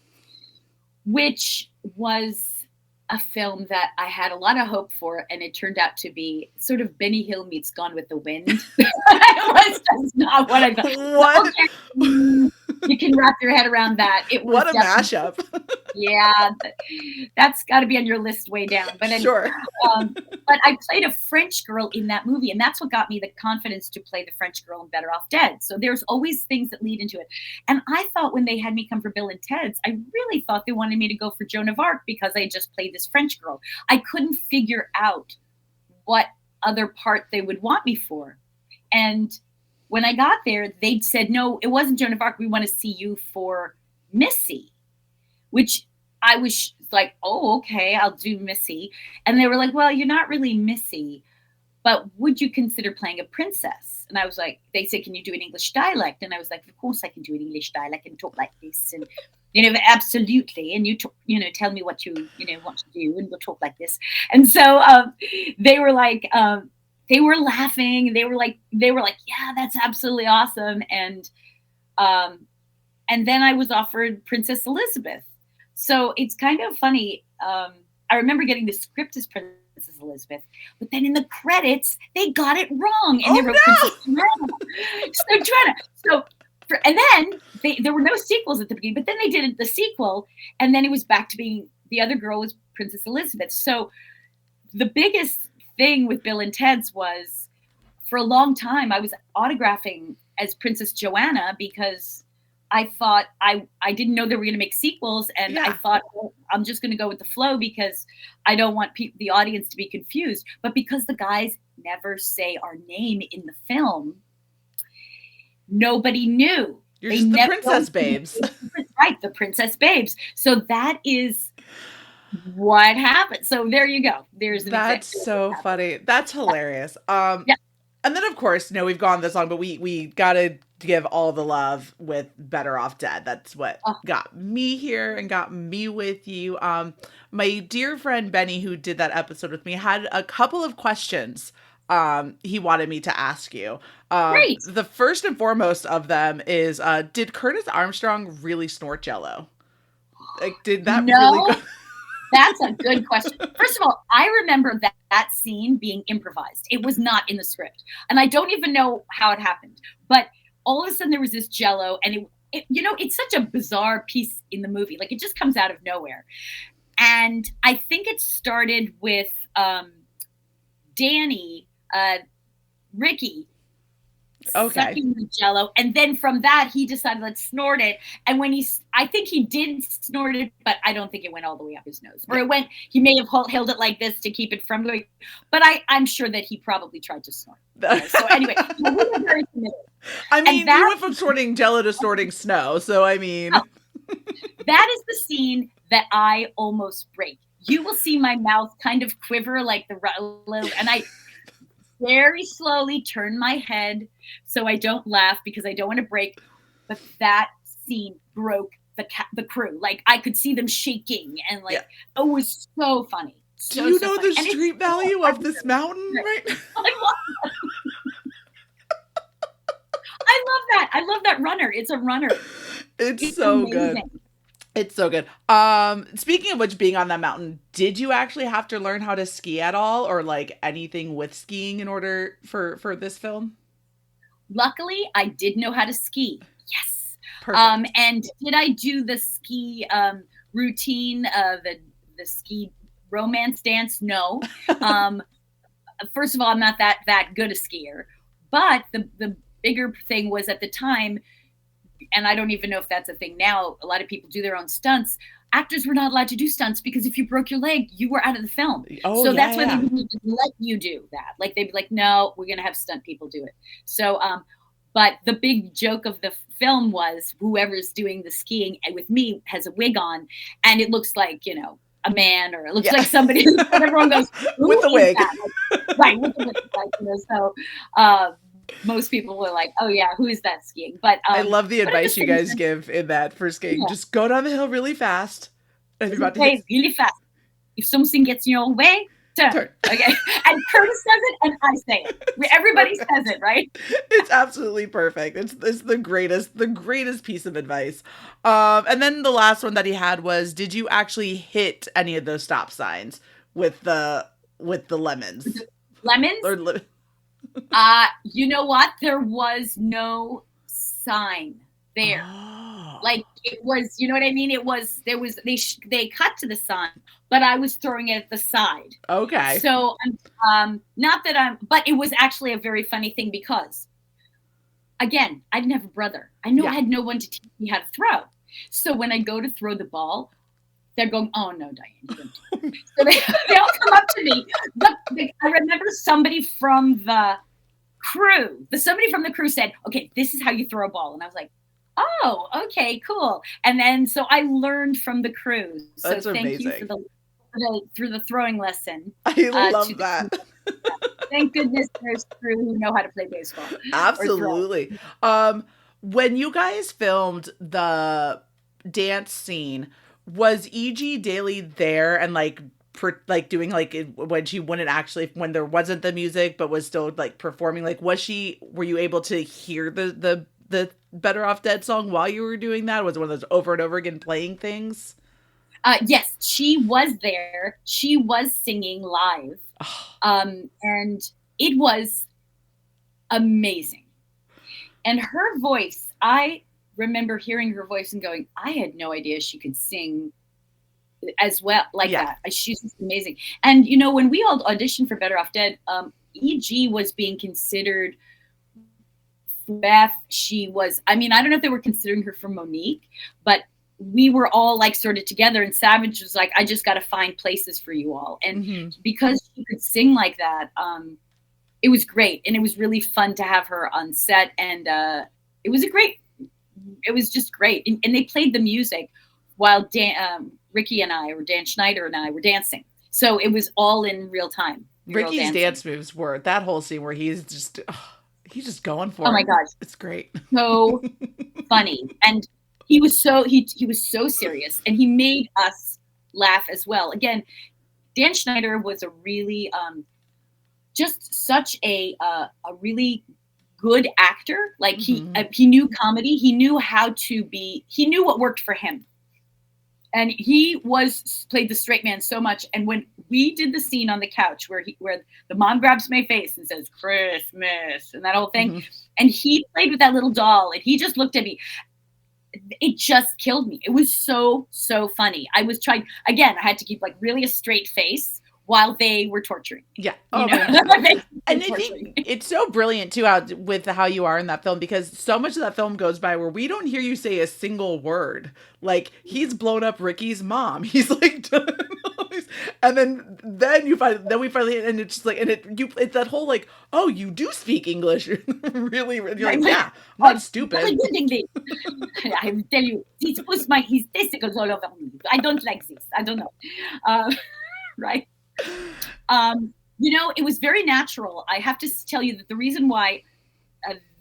which was a film that I had a lot of hope for, and it turned out to be sort of Benny Hill meets Gone with the Wind. It was just not what I thought. What? Okay. You can wrap your head around that. What a mashup. Yeah, that's got to be on your list way down. But sure. But I played a French girl in that movie, and that's what got me the confidence to play the French girl in Better Off Dead. So there's always things that lead into it. And I thought when they had me come for Bill and Ted's, I really thought they wanted me to go for Joan of Arc because I just played this French girl. I couldn't figure out what other part they would want me for. And when I got there, they said, no, it wasn't Joan of Arc. We want to see you for Missy, which I was like, oh, okay, I'll do Missy. And they were like, well, you're not really Missy, but would you consider playing a princess? And I was like, they said, can you do an English dialect? And I was like, of course I can do an English dialect and talk like this. And, you know, absolutely. And you, tell me what you want to do and we'll talk like this. And so they were like, they were laughing. They were like, yeah, that's absolutely awesome. And then I was offered Princess Elizabeth. So it's kind of funny. I remember getting the script as Princess Elizabeth, but then in the credits, they got it wrong. And they wrote Princess Joanna. So And then there were no sequels at the beginning, but then they did the sequel, and then it was back to being the other girl was Princess Elizabeth. So the biggest thing with Bill and Ted's was, for a long time, I was autographing as Princess Joanna because I thought I didn't know they were going to make sequels, and I thought, well, I'm just going to go with the flow because I don't want the audience to be confused. But because the guys never say our name in the film, nobody knew. You're just the Princess Babes. Right, the Princess Babes. So that is what happened. So there you go. That's so funny. That's hilarious. And then of course, we've gone this long, but we gotta give all the love with Better Off Dead. That's what got me here and got me with you. My dear friend Benny, who did that episode with me, had a couple of questions he wanted me to ask you. Great. The first and foremost of them is, did Curtis Armstrong really snort Jell-O? Like, did that really go? That's a good question. First of all, I remember that scene being improvised. It was not in the script. And I don't even know how it happened. But all of a sudden there was this Jell-O, and it's such a bizarre piece in the movie. Like, it just comes out of nowhere. And I think it started with Danny, Ricky, sucking the Jell-O, and then from that he decided, let's snort it. And when I think he did snort it, but I don't think it went all the way up his nose, or he may have held it like this to keep it from going, but I'm sure that he probably tried to snort. So anyway, we were very committed. I mean, you went from snorting Jell-O to snorting snow, so I mean. That is the scene that I almost break. You will see my mouth kind of quiver like and I very slowly turn my head so I don't laugh because I don't want to break. But that scene broke the crew. Like, I could see them shaking, and it was so funny. Do you know the street value of this mountain? Right? I love that. I love that runner. It's a runner. It's so amazing. Good. It's so good. Speaking of which, being on that mountain, did you actually have to learn how to ski at all, or like anything with skiing in order for this film? Luckily, I did know how to ski. Yes. Perfect. And did I do the ski routine, the ski romance dance? No. First of all, I'm not that good a skier. But the bigger thing was, at the time, and I don't even know if that's a thing now, a lot of people do their own stunts. Actors were not allowed to do stunts because if you broke your leg, you were out of the film. So that's why they didn't let you do that. Like, they'd be like, no, we're going to have stunt people do it. So, but the big joke of the film was whoever's doing the skiing with me has a wig on, and it looks like, a man, or it looks like somebody, and everyone goes, with the wig. Like, right, with the wig. So, most people were like, oh yeah, who is that skiing? But I love the advice you guys give in that for skiing. Yeah. Just go down the hill really fast. And if you're about to hit really fast. If something gets in your way, turn. Okay. And Curtis says it, and I say it. Everybody says it, right? It's absolutely perfect. It's the greatest piece of advice. And then the last one that he had was, did you actually hit any of those stop signs with the lemons? Lemons? You know what? There was no sign there. Oh. Like, it was, you know what I mean? They cut to the sign, but I was throwing it at the side. Okay. So, but it was actually a very funny thing because, again, I didn't have a brother. I had no one to teach me how to throw. So when I go to throw the ball, they're going, oh no, Diane. So they all come up to me. I remember somebody from the crew said, okay, this is how you throw a ball. And I was like, oh, okay, cool. And then, so I learned from the crew. So that's thank amazing. You for the throwing lesson. I love that. Thank goodness there's crew who know how to play baseball. Absolutely. When you guys filmed the dance scene, was E.G. Daily there and doing when she wouldn't actually, when there wasn't the music but was still performing, were you able to hear the Better Off Dead song while you were doing that? Was it one of those over and over again playing things? Yes, she was there. She was singing live. And it was amazing. And her voice, I remember hearing her voice and going, I had no idea she could sing as well like Yeah. that. She's just amazing. And you know, when we all auditioned for Better Off Dead, EG was being considered Beth. She was, I mean, I don't know if they were considering her for Monique, but we were all like sort of together, and Savage was like, I just got to find places for you all. And because she could sing like that, it was great. And it was really fun to have her on set. And it was just great. And they played the music while Ricky and I, or Dan Schneider and I, were dancing. So it was all in real time. Ricky's dance moves were that whole scene where he's just going for it. Oh my gosh. It's great. So funny. And he was so serious, and he made us laugh as well. Again, Dan Schneider was a really just such a really good actor. Like he knew comedy. He knew he knew what worked for him. And he played the straight man so much. And when we did the scene on the couch where the mom grabs my face and says Christmas and that whole thing, and he played with that little doll, and he just looked at me, it just killed me. It was so funny. I was trying again. I had to keep like really a straight face while they were torturing. Yeah. Oh, and I think it's so brilliant too with how you are in that film, because so much of that film goes by where we don't hear you say a single word. Like, he's blown up Ricky's mom. He's like, and then we finally, and it's just like, and it's that whole like, oh, you do speak English, really? You're like, yeah, I'm not stupid. I will tell you, he's pushed his testicles all over me. I don't like this. I don't know, right? You know, it was very natural. I have to tell you that the reason why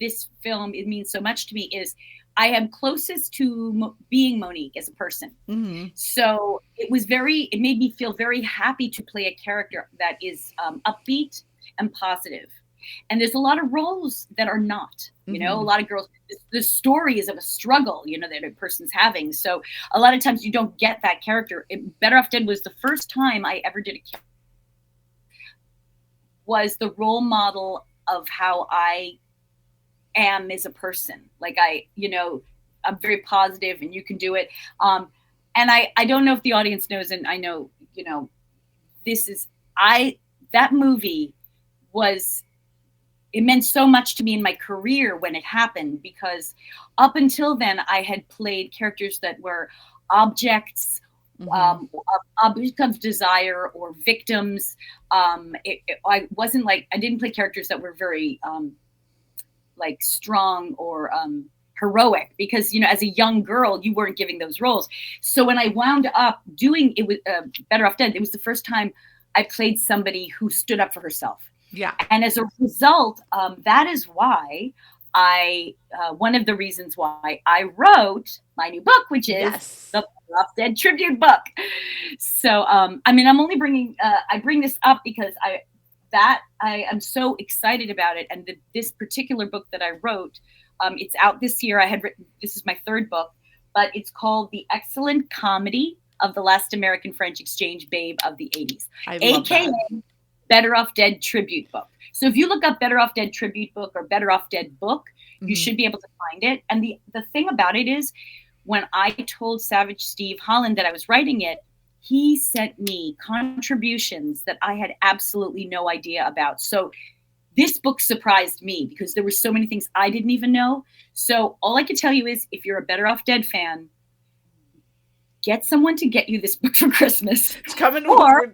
this film, it means so much to me, is I am closest to being Monique as a person. So it made me feel very happy to play a character that is upbeat and positive. And there's a lot of roles that are not, you know, a lot of girls, the story is of a struggle, you know, that a person's having. So a lot of times you don't get that character. Better Off Dead was the first time I ever did was the role model of how I am as a person. Like I'm very positive, and you can do it. And I don't know if the audience knows, and I know, you know, that movie it meant so much to me in my career when it happened, because up until then I had played characters that were objects, objects of desire, or victims. I didn't play characters that were very like strong or heroic, because, you know, as a young girl, you weren't giving those roles. So when I wound up doing it with Better Off Dead, it was the first time I played somebody who stood up for herself. Yeah. And as a result, that is why one of the reasons why I wrote my new book, which is the Better Off Dead tribute book. So, I mean, I'm only I bring this up because I am so excited about it. And this particular book that I wrote, it's out this year. This is my third book, but it's called The Excellent Comedy of the Last American French Exchange Babe of the 80s, aka Better Off Dead tribute book. So if you look up Better Off Dead tribute book or Better Off Dead book, you should be able to find it. And the thing about it is, when I told Savage Steve Holland that I was writing it, he sent me contributions that I had absolutely no idea about. So this book surprised me, because there were so many things I didn't even know. So all I can tell you is, if you're a Better Off Dead fan, get someone to get you this book for Christmas. It's coming, or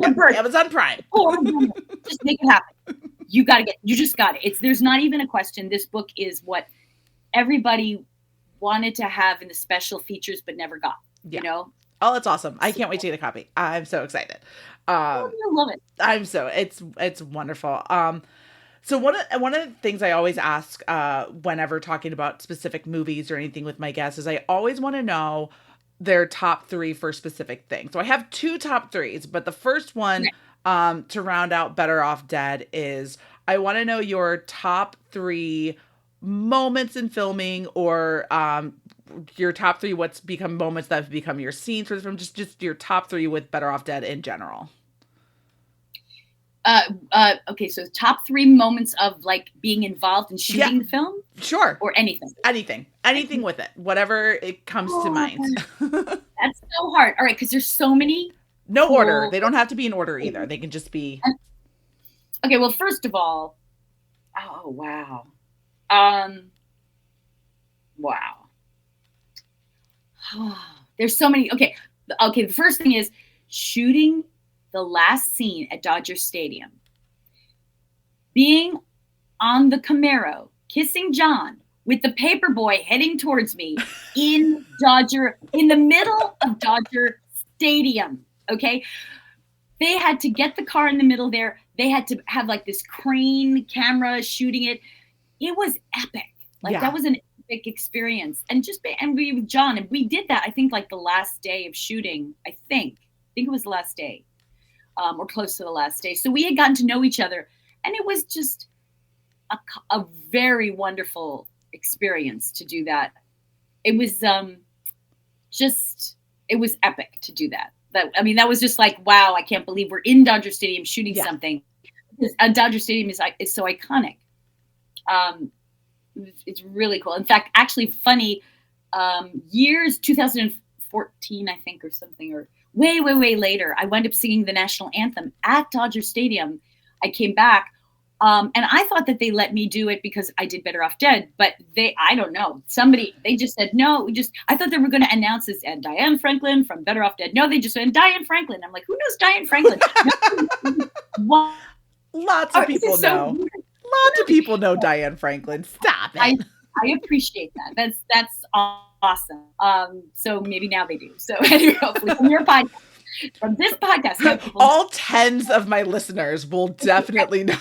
Amazon Prime. Or just make it happen. You just got it. There's not even a question. This book is what everybody wanted to have in the special features but never got. You know? Oh, that's awesome. I can't wait to get a copy. I'm so excited. I love it. It's wonderful. So one of the things I always ask whenever talking about specific movies or anything with my guests is, I always want to know their top 3 for specific things. So I have 2 top 3s, but the first one to round out Better Off Dead is, I want to know your top 3 moments in filming, or your top 3 what's become moments that have become your scenes from just your top 3 with Better Off Dead in general. Okay, so top 3 moments of like being involved in shooting the film, Sure. or anything. Anything with it, whatever it comes to mind. That's so hard. All right, because there's so many. No cool... order. They don't have to be in order either. They can just be. Okay, well, first of all, oh wow, wow. There's so many. Okay, the first thing is shooting the last scene at Dodger Stadium. Being on the Camaro, kissing John with the paper boy heading towards me in the middle of Dodger Stadium. Okay. They had to get the car in the middle there. They had to have like this crane camera shooting it. It was epic. Like that was an epic experience. And we with John, and we did that, I think, like the last day of shooting. I think it was the last day, or close to the last day. So we had gotten to know each other, and it was just a very wonderful experience to do that. It was it was epic to do that. That was just like, wow, I can't believe we're in Dodger Stadium shooting something. Dodger Stadium is so iconic. It's really cool. In fact, actually funny, years 2014, I think, or something, or way later, I wound up singing the national anthem at Dodger Stadium. I came back, and I thought that they let me do it because I did Better Off Dead, but I don't know. They just said, no, I thought they were going to announce this, and Diane Franklin from Better Off Dead. No, they just said, Diane Franklin. I'm like, who knows Diane Franklin? What? Lots of people know. Lots of people know Diane Franklin. Stop it. I appreciate that. That's awesome. So maybe now they do. So anyway, hopefully from this podcast, all tens of my listeners will definitely know.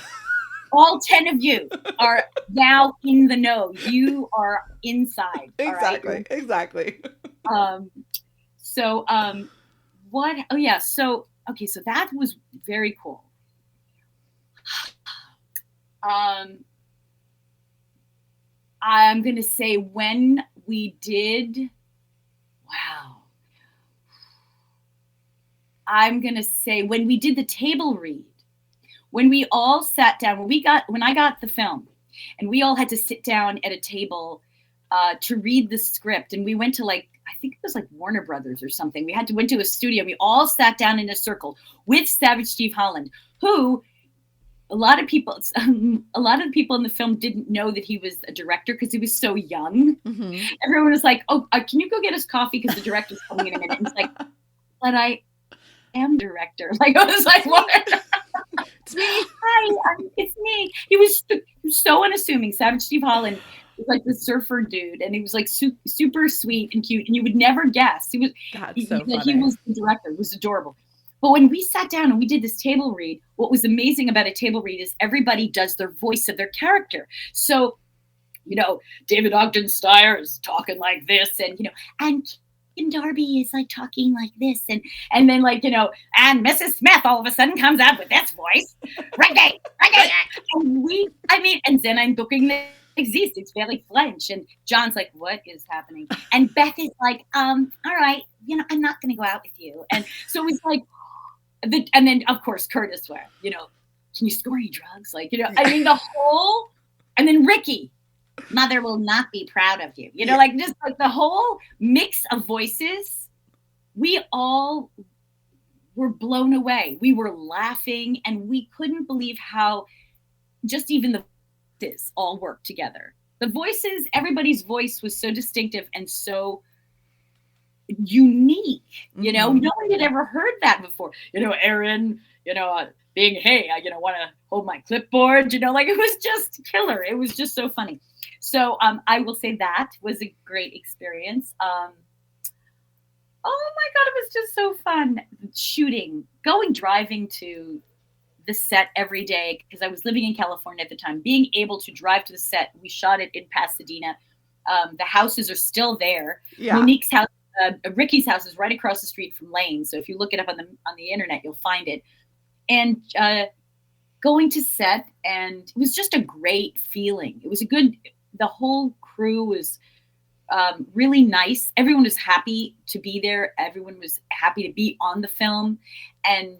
All 10 of you are now in the know. You are inside. Exactly. Exactly. So what? Oh yeah. So okay. So that was very cool. I'm gonna say when we did. Wow. I'm gonna say when we did the table read. When we all sat down, when I got the film, and we all had to sit down at a table to read the script, and we went to I think it was like Warner Brothers or something. We went to a studio. We all sat down in a circle with Savage Steve Holland, who a lot of people in the film didn't know that he was a director because he was so young. Mm-hmm. Everyone was like, "Oh, can you go get us coffee because the director's coming in a minute?" And it's like, "But I am director." I was like, "What?" It's me. Hi, it's me. He was so unassuming. Savage Steve Holland was like the surfer dude, and he was like super sweet and cute, and you would never guess he was. He was the director. It was adorable. But when we sat down and we did this table read, what was amazing about a table read is everybody does their voice of their character. So, David Ogden Stier is talking like this, and and Darby is like talking like this, and then and Mrs. Smith all of a sudden comes out with this voice, right? And then I'm booking the exist. It's very French, and John's like, "What is happening?" And Beth is like, "All right, I'm not going to go out with you." And so it's like, and then of course Curtis, where can you score any drugs? The whole, and then Ricky. Mother will not be proud of you. Just like the whole mix of voices, we all were blown away. We were laughing, and we couldn't believe how just even the voices all worked together. The voices, everybody's voice was so distinctive and so unique. Mm-hmm. No one had ever heard that before. Aaron, being, hey, I want to hold my clipboard. It was just killer. It was just so funny. So I will say that was a great experience. Oh my God, it was just so fun shooting, driving to the set every day because I was living in California at the time. Being able to drive to the set, we shot it in Pasadena. The houses are still there. Yeah. Monique's house, Ricky's house is right across the street from Lane. So if you look it up on the internet, you'll find it. And going to set, and it was just a great feeling. It was the whole crew was really nice. Everyone was happy to be there. Everyone was happy to be on the film. And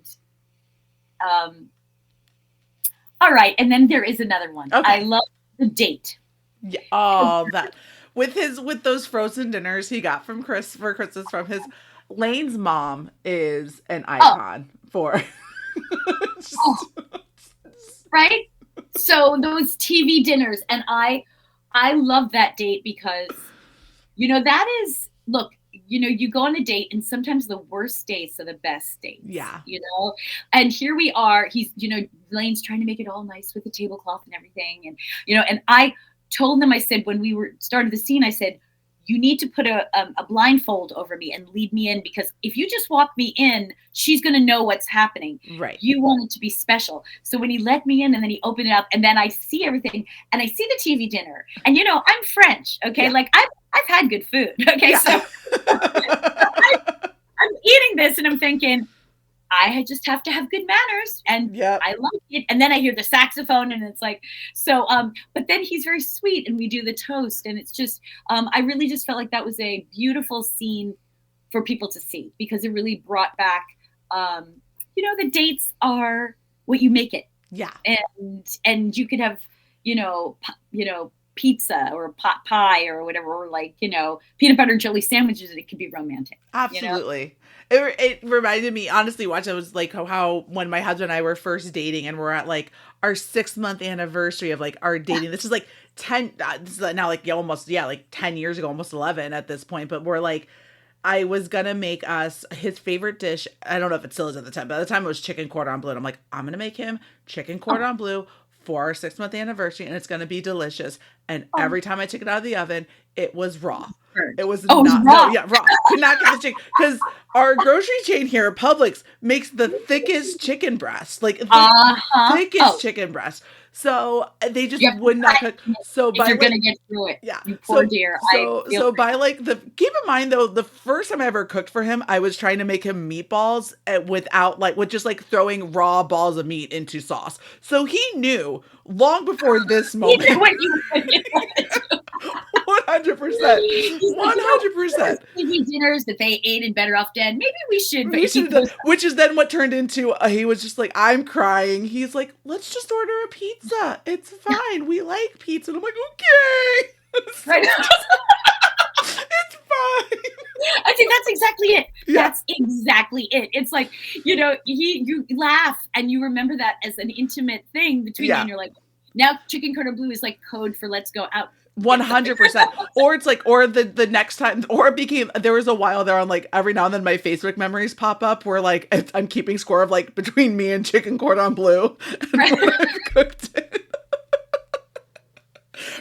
All right, and then there is another one. Okay. I love The Date. Yeah. Oh, that with those frozen dinners he got from Christmas from his Lane's mom is an Oh, icon for oh, just, right. So those TV dinners, and I love that date because that is, look, you go on a date and sometimes the worst dates are the best dates, yeah. and here we are. He's, Lane's trying to make it all nice with the tablecloth and everything. And I told them, I said, when we started the scene, I said, you need to put a blindfold over me and lead me in, because if you just walk me in, she's going to know what's happening. Right. You want it to be special. So when he let me in and then he opened it up and then I see everything and I see the TV dinner, and I'm French. Okay. Yeah. Like I've had good food. Okay. Yeah. So I'm eating this and I'm thinking, I just have to have good manners, and Yep. I like it. And then I hear the saxophone, and it's like, so. But then he's very sweet, and we do the toast, and it's just, I really just felt like that was a beautiful scene for people to see, because it really brought back, the dates are what you make it. Yeah. And you could have, pizza or pot pie or whatever, or like, peanut butter and jelly sandwiches, and it could be romantic. Absolutely. It reminded me, honestly, watching, it was like how when my husband and I were first dating and we're at like our 6-month anniversary of like our dating. This is like 10, this is now like like 10 years ago, almost 11 at this point. But we're like, I was gonna make us his favorite dish. I don't know if it still is at the time, but at the time it was chicken cordon bleu. And I'm like, I'm gonna make him chicken cordon bleu for our 6-month anniversary, and it's gonna be delicious. And every time I took it out of the oven, it was raw. It was raw. Raw. Could not get the chicken, because our grocery chain here, Publix, makes the thickest chicken breast, like thickest chicken breast. So they just would not cook. So if you're gonna get through it, you poor dear. So by like keep in mind though, the first time I ever cooked for him, I was trying to make him meatballs with just like throwing raw balls of meat into sauce. So he knew long before this moment. He knew what you were doing. 100%. 100%. TV dinners that they ate in Better Off Dead. Maybe we should. Which is then what turned into, he was just like, I'm crying. He's like, let's just order a pizza. It's fine. We like pizza. And I'm like, okay. Right. It's fine. I think that's exactly it. Yeah. That's exactly it. It's like, you laugh and you remember that as an intimate thing between you, and you're like, now chicken cordon bleu is like code for let's go out. 100%. Or it's like, or the next time, or it became, there was a while there on like every now and then my Facebook memories pop up where like I'm keeping score of like between me and chicken cordon bleu. And I've cooked it.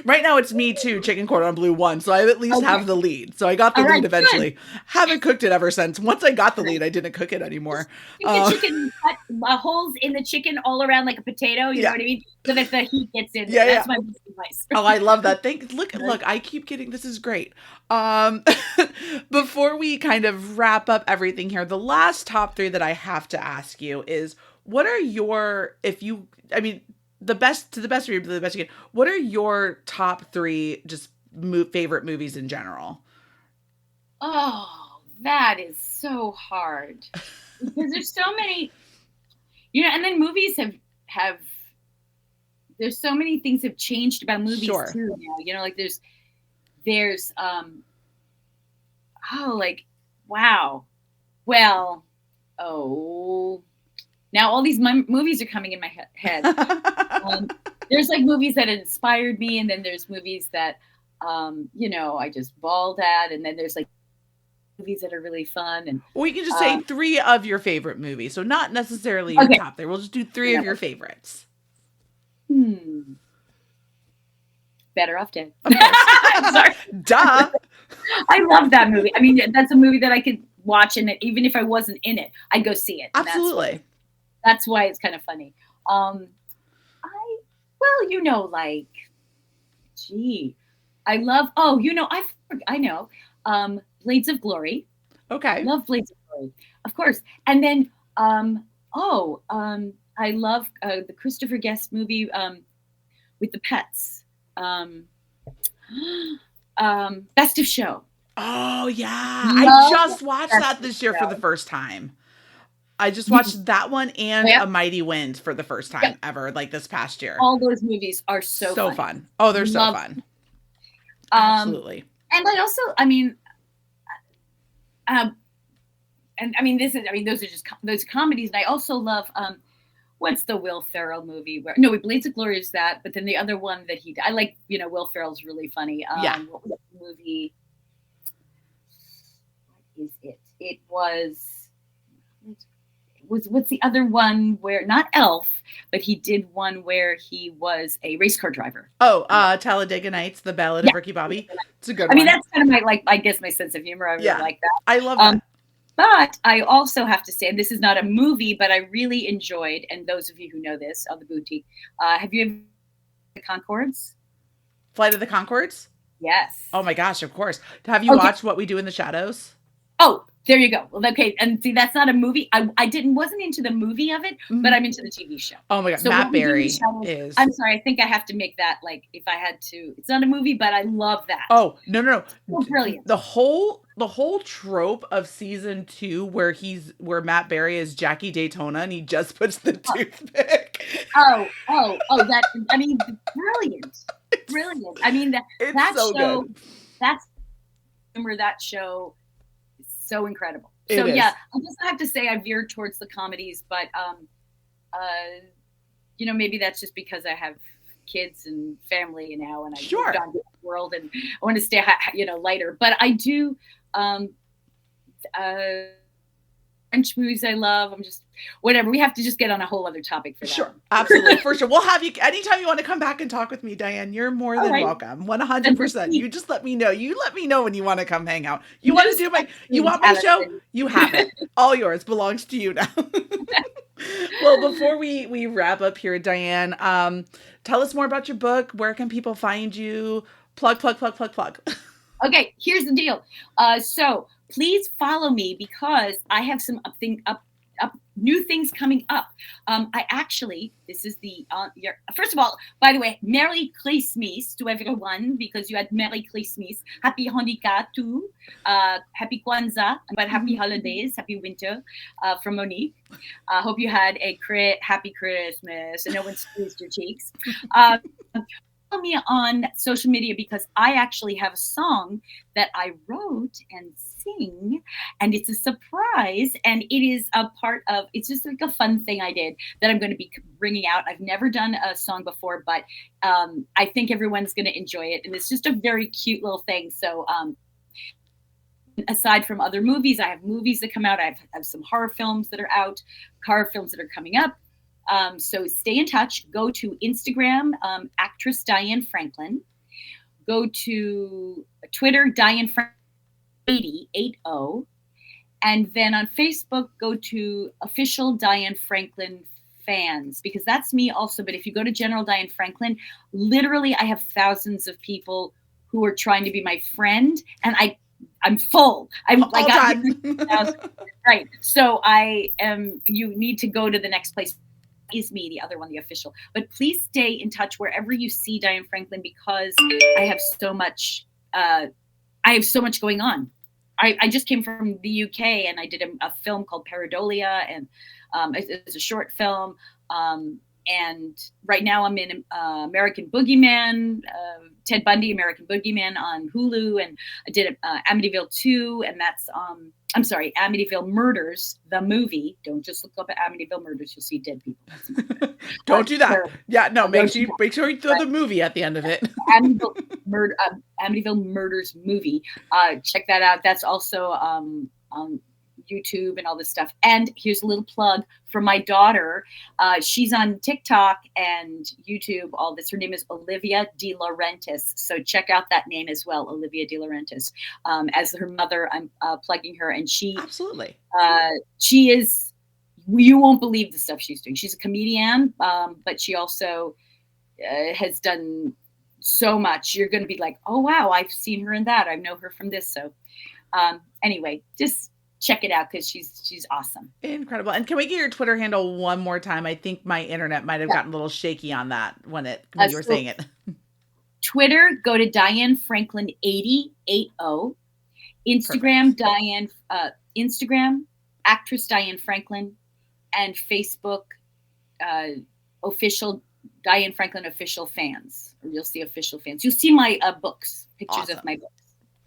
Right now it's me too, chicken cordon bleu 1, so I at least have the lead. So I got the lead eventually. Good. Haven't cooked it ever since. Once I got the lead, I didn't cook it anymore. The chicken cut holes in the chicken all around like a potato. You know what I mean? So that the heat gets in. Yeah, that's my advice. Oh, I love that. Look, I keep getting, this is great. Before we kind of wrap up everything here, the last top 3 that I have to ask you is, what are your, the best of your, the best you can, what are your top 3 just favorite movies in general? Oh, that is so hard, because there's so many, and then movies have there's so many things have changed about movies too now. Like there's like, wow, well, now all these movies are coming in my head. There's like movies that inspired me, and then there's movies that, I just bawled at, and then there's like movies that are really fun. And we can just say 3 of your favorite movies, so not necessarily your top 3. We'll just do 3 of your favorites. Better Off Dead. I'm sorry. Duh. I love that movie. I mean, that's a movie that I could watch, and even if I wasn't in it, I'd go see it. Absolutely. That's why it's kind of funny. I love, I know, Blades of Glory. Okay. I love Blades of Glory, of course. And then, I love the Christopher Guest movie with the pets. Best of Show. Oh, yeah. I just watched that this year for the first time. I just watched that one and Yeah. A Mighty Wind for the first time ever, like this past year. All those movies are so funny. Fun. Oh, they're so Love fun. Absolutely. And I also, I mean, and I mean, those are just those comedies. And I also love, what's the Will Ferrell movie? Blades of Glory is that, but then the other one that I like, Will Ferrell's really funny. What was the movie? What is it? It was what's the other one where, not Elf, but he did one where he was a race car driver. Oh, Talladega Nights, The Ballad of Ricky Bobby. It's a good one. I mean, that's kind of my, I guess my sense of humor. I really like that. I love that. But I also have to say, and this is not a movie, but I really enjoyed, and those of you who know this, on the boutique, have you ever the Conchords? Flight of the Conchords? Yes. Oh my gosh, of course. Have you watched What We Do in the Shadows? Oh, there you go. Well, okay, and see, that's not a movie. I wasn't into the movie of it, but I'm into the TV show. Oh my god, so Matt Berry is. I'm sorry, I think I have to make that, like, if I had to. It's not a movie, but I love that. Oh no! So brilliant. The whole trope of season 2 where Matt Berry is Jackie Daytona and he just puts the toothpick. Oh, that, I mean, brilliant. I mean, that so show, good. That show is so incredible. So yeah, I have to say I veered towards the comedies, but maybe that's just because I have kids and family now, and I moved on to the world, and I want to stay, lighter. But I do French movies I love. I'm just whatever. We have to just get on a whole other topic for that. Sure, absolutely, for sure. We'll have you anytime you want to come back and talk with me, Diane. You're more than welcome. 100%. You just let me know. You let me know when you want to come hang out. You want to do you want my show? You have it. All yours belongs to you now. Well, before we wrap up here, Diane, tell us more about your book. Where can people find you? Plug. Okay, here's the deal. So please follow me because I have some new things coming up. This is the first of all, by the way, Merry Christmas to everyone, because you had Merry Christmas, Happy Hanukkah too, Happy Kwanzaa, but Happy Holidays, Happy Winter, from Monique. Hope you had a Happy Christmas and no one squeezed your cheeks. Follow me on social media because I actually have a song that I wrote and sing, and it's a surprise, and it is a part of, it's just like a fun thing I did that I'm going to be bringing out. I've never done a song before, but I think everyone's going to enjoy it, and it's just a very cute little thing. So aside from other movies, I have movies that come out. I have some horror films that are out, horror films that are coming up. So stay in touch. Go to Instagram, actress Diane Franklin. Go to Twitter, Diane Franklin 80, and then on Facebook, go to official Diane Franklin fans, because that's me also. But if you go to General Diane Franklin, literally I have thousands of people who are trying to be my friend, and I'm full. I got right. So you need to go to the next place. Is me, the other one, the official. But please stay in touch wherever you see Diane Franklin, because I have so much going on. I just came from the UK and I did a film called Paradolia, and it's a short film. And right now I'm in American Boogeyman, Ted Bundy, American Boogeyman on Hulu, and I did Amityville 2, and that's Amityville Murders, the movie. Don't just look up at Amityville Murders; you'll see dead people. Don't do that. Yeah, no. Make sure you throw the movie at the end of it. Amityville Murders movie. Check that out. That's also on YouTube and all this stuff. And here's a little plug for my daughter. She's on TikTok and YouTube, all this. Her name is Olivia De Laurentiis. So check out that name as well, Olivia De Laurentiis. As her mother, I'm plugging her, and she absolutely. She is. You won't believe the stuff she's doing. She's a comedian, but she also has done so much. You're going to be like, oh wow, I've seen her in that. I know her from this. So anyway, just check it out because she's awesome. Incredible. And can we get your Twitter handle one more time? I think my internet might have gotten a little shaky on that when you were saying it. Twitter, go to Diane Franklin 80. Instagram, Instagram, actress Diane Franklin. and Facebook official Diane Franklin official fans. Or you'll see official fans. You'll see my books, pictures Awesome. of my books.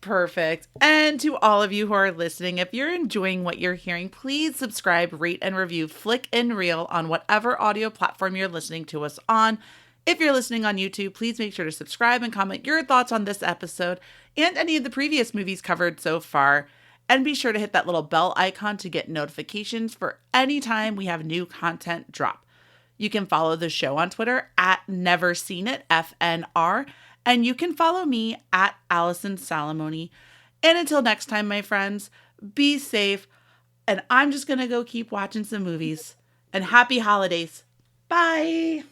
Perfect. And to all of you who are listening, if you're enjoying what you're hearing, please subscribe, rate, and review Flick and Reel on whatever audio platform you're listening to us on. If you're listening on YouTube, please make sure to subscribe and comment your thoughts on this episode and any of the previous movies covered so far. And be sure to hit that little bell icon to get notifications for any time we have new content drop. You can follow the show on Twitter at NeverSeenIt, FNR, and you can follow me at Allison Salamone. And until next time, my friends, be safe. And I'm just going to go keep watching some movies. And happy holidays. Bye.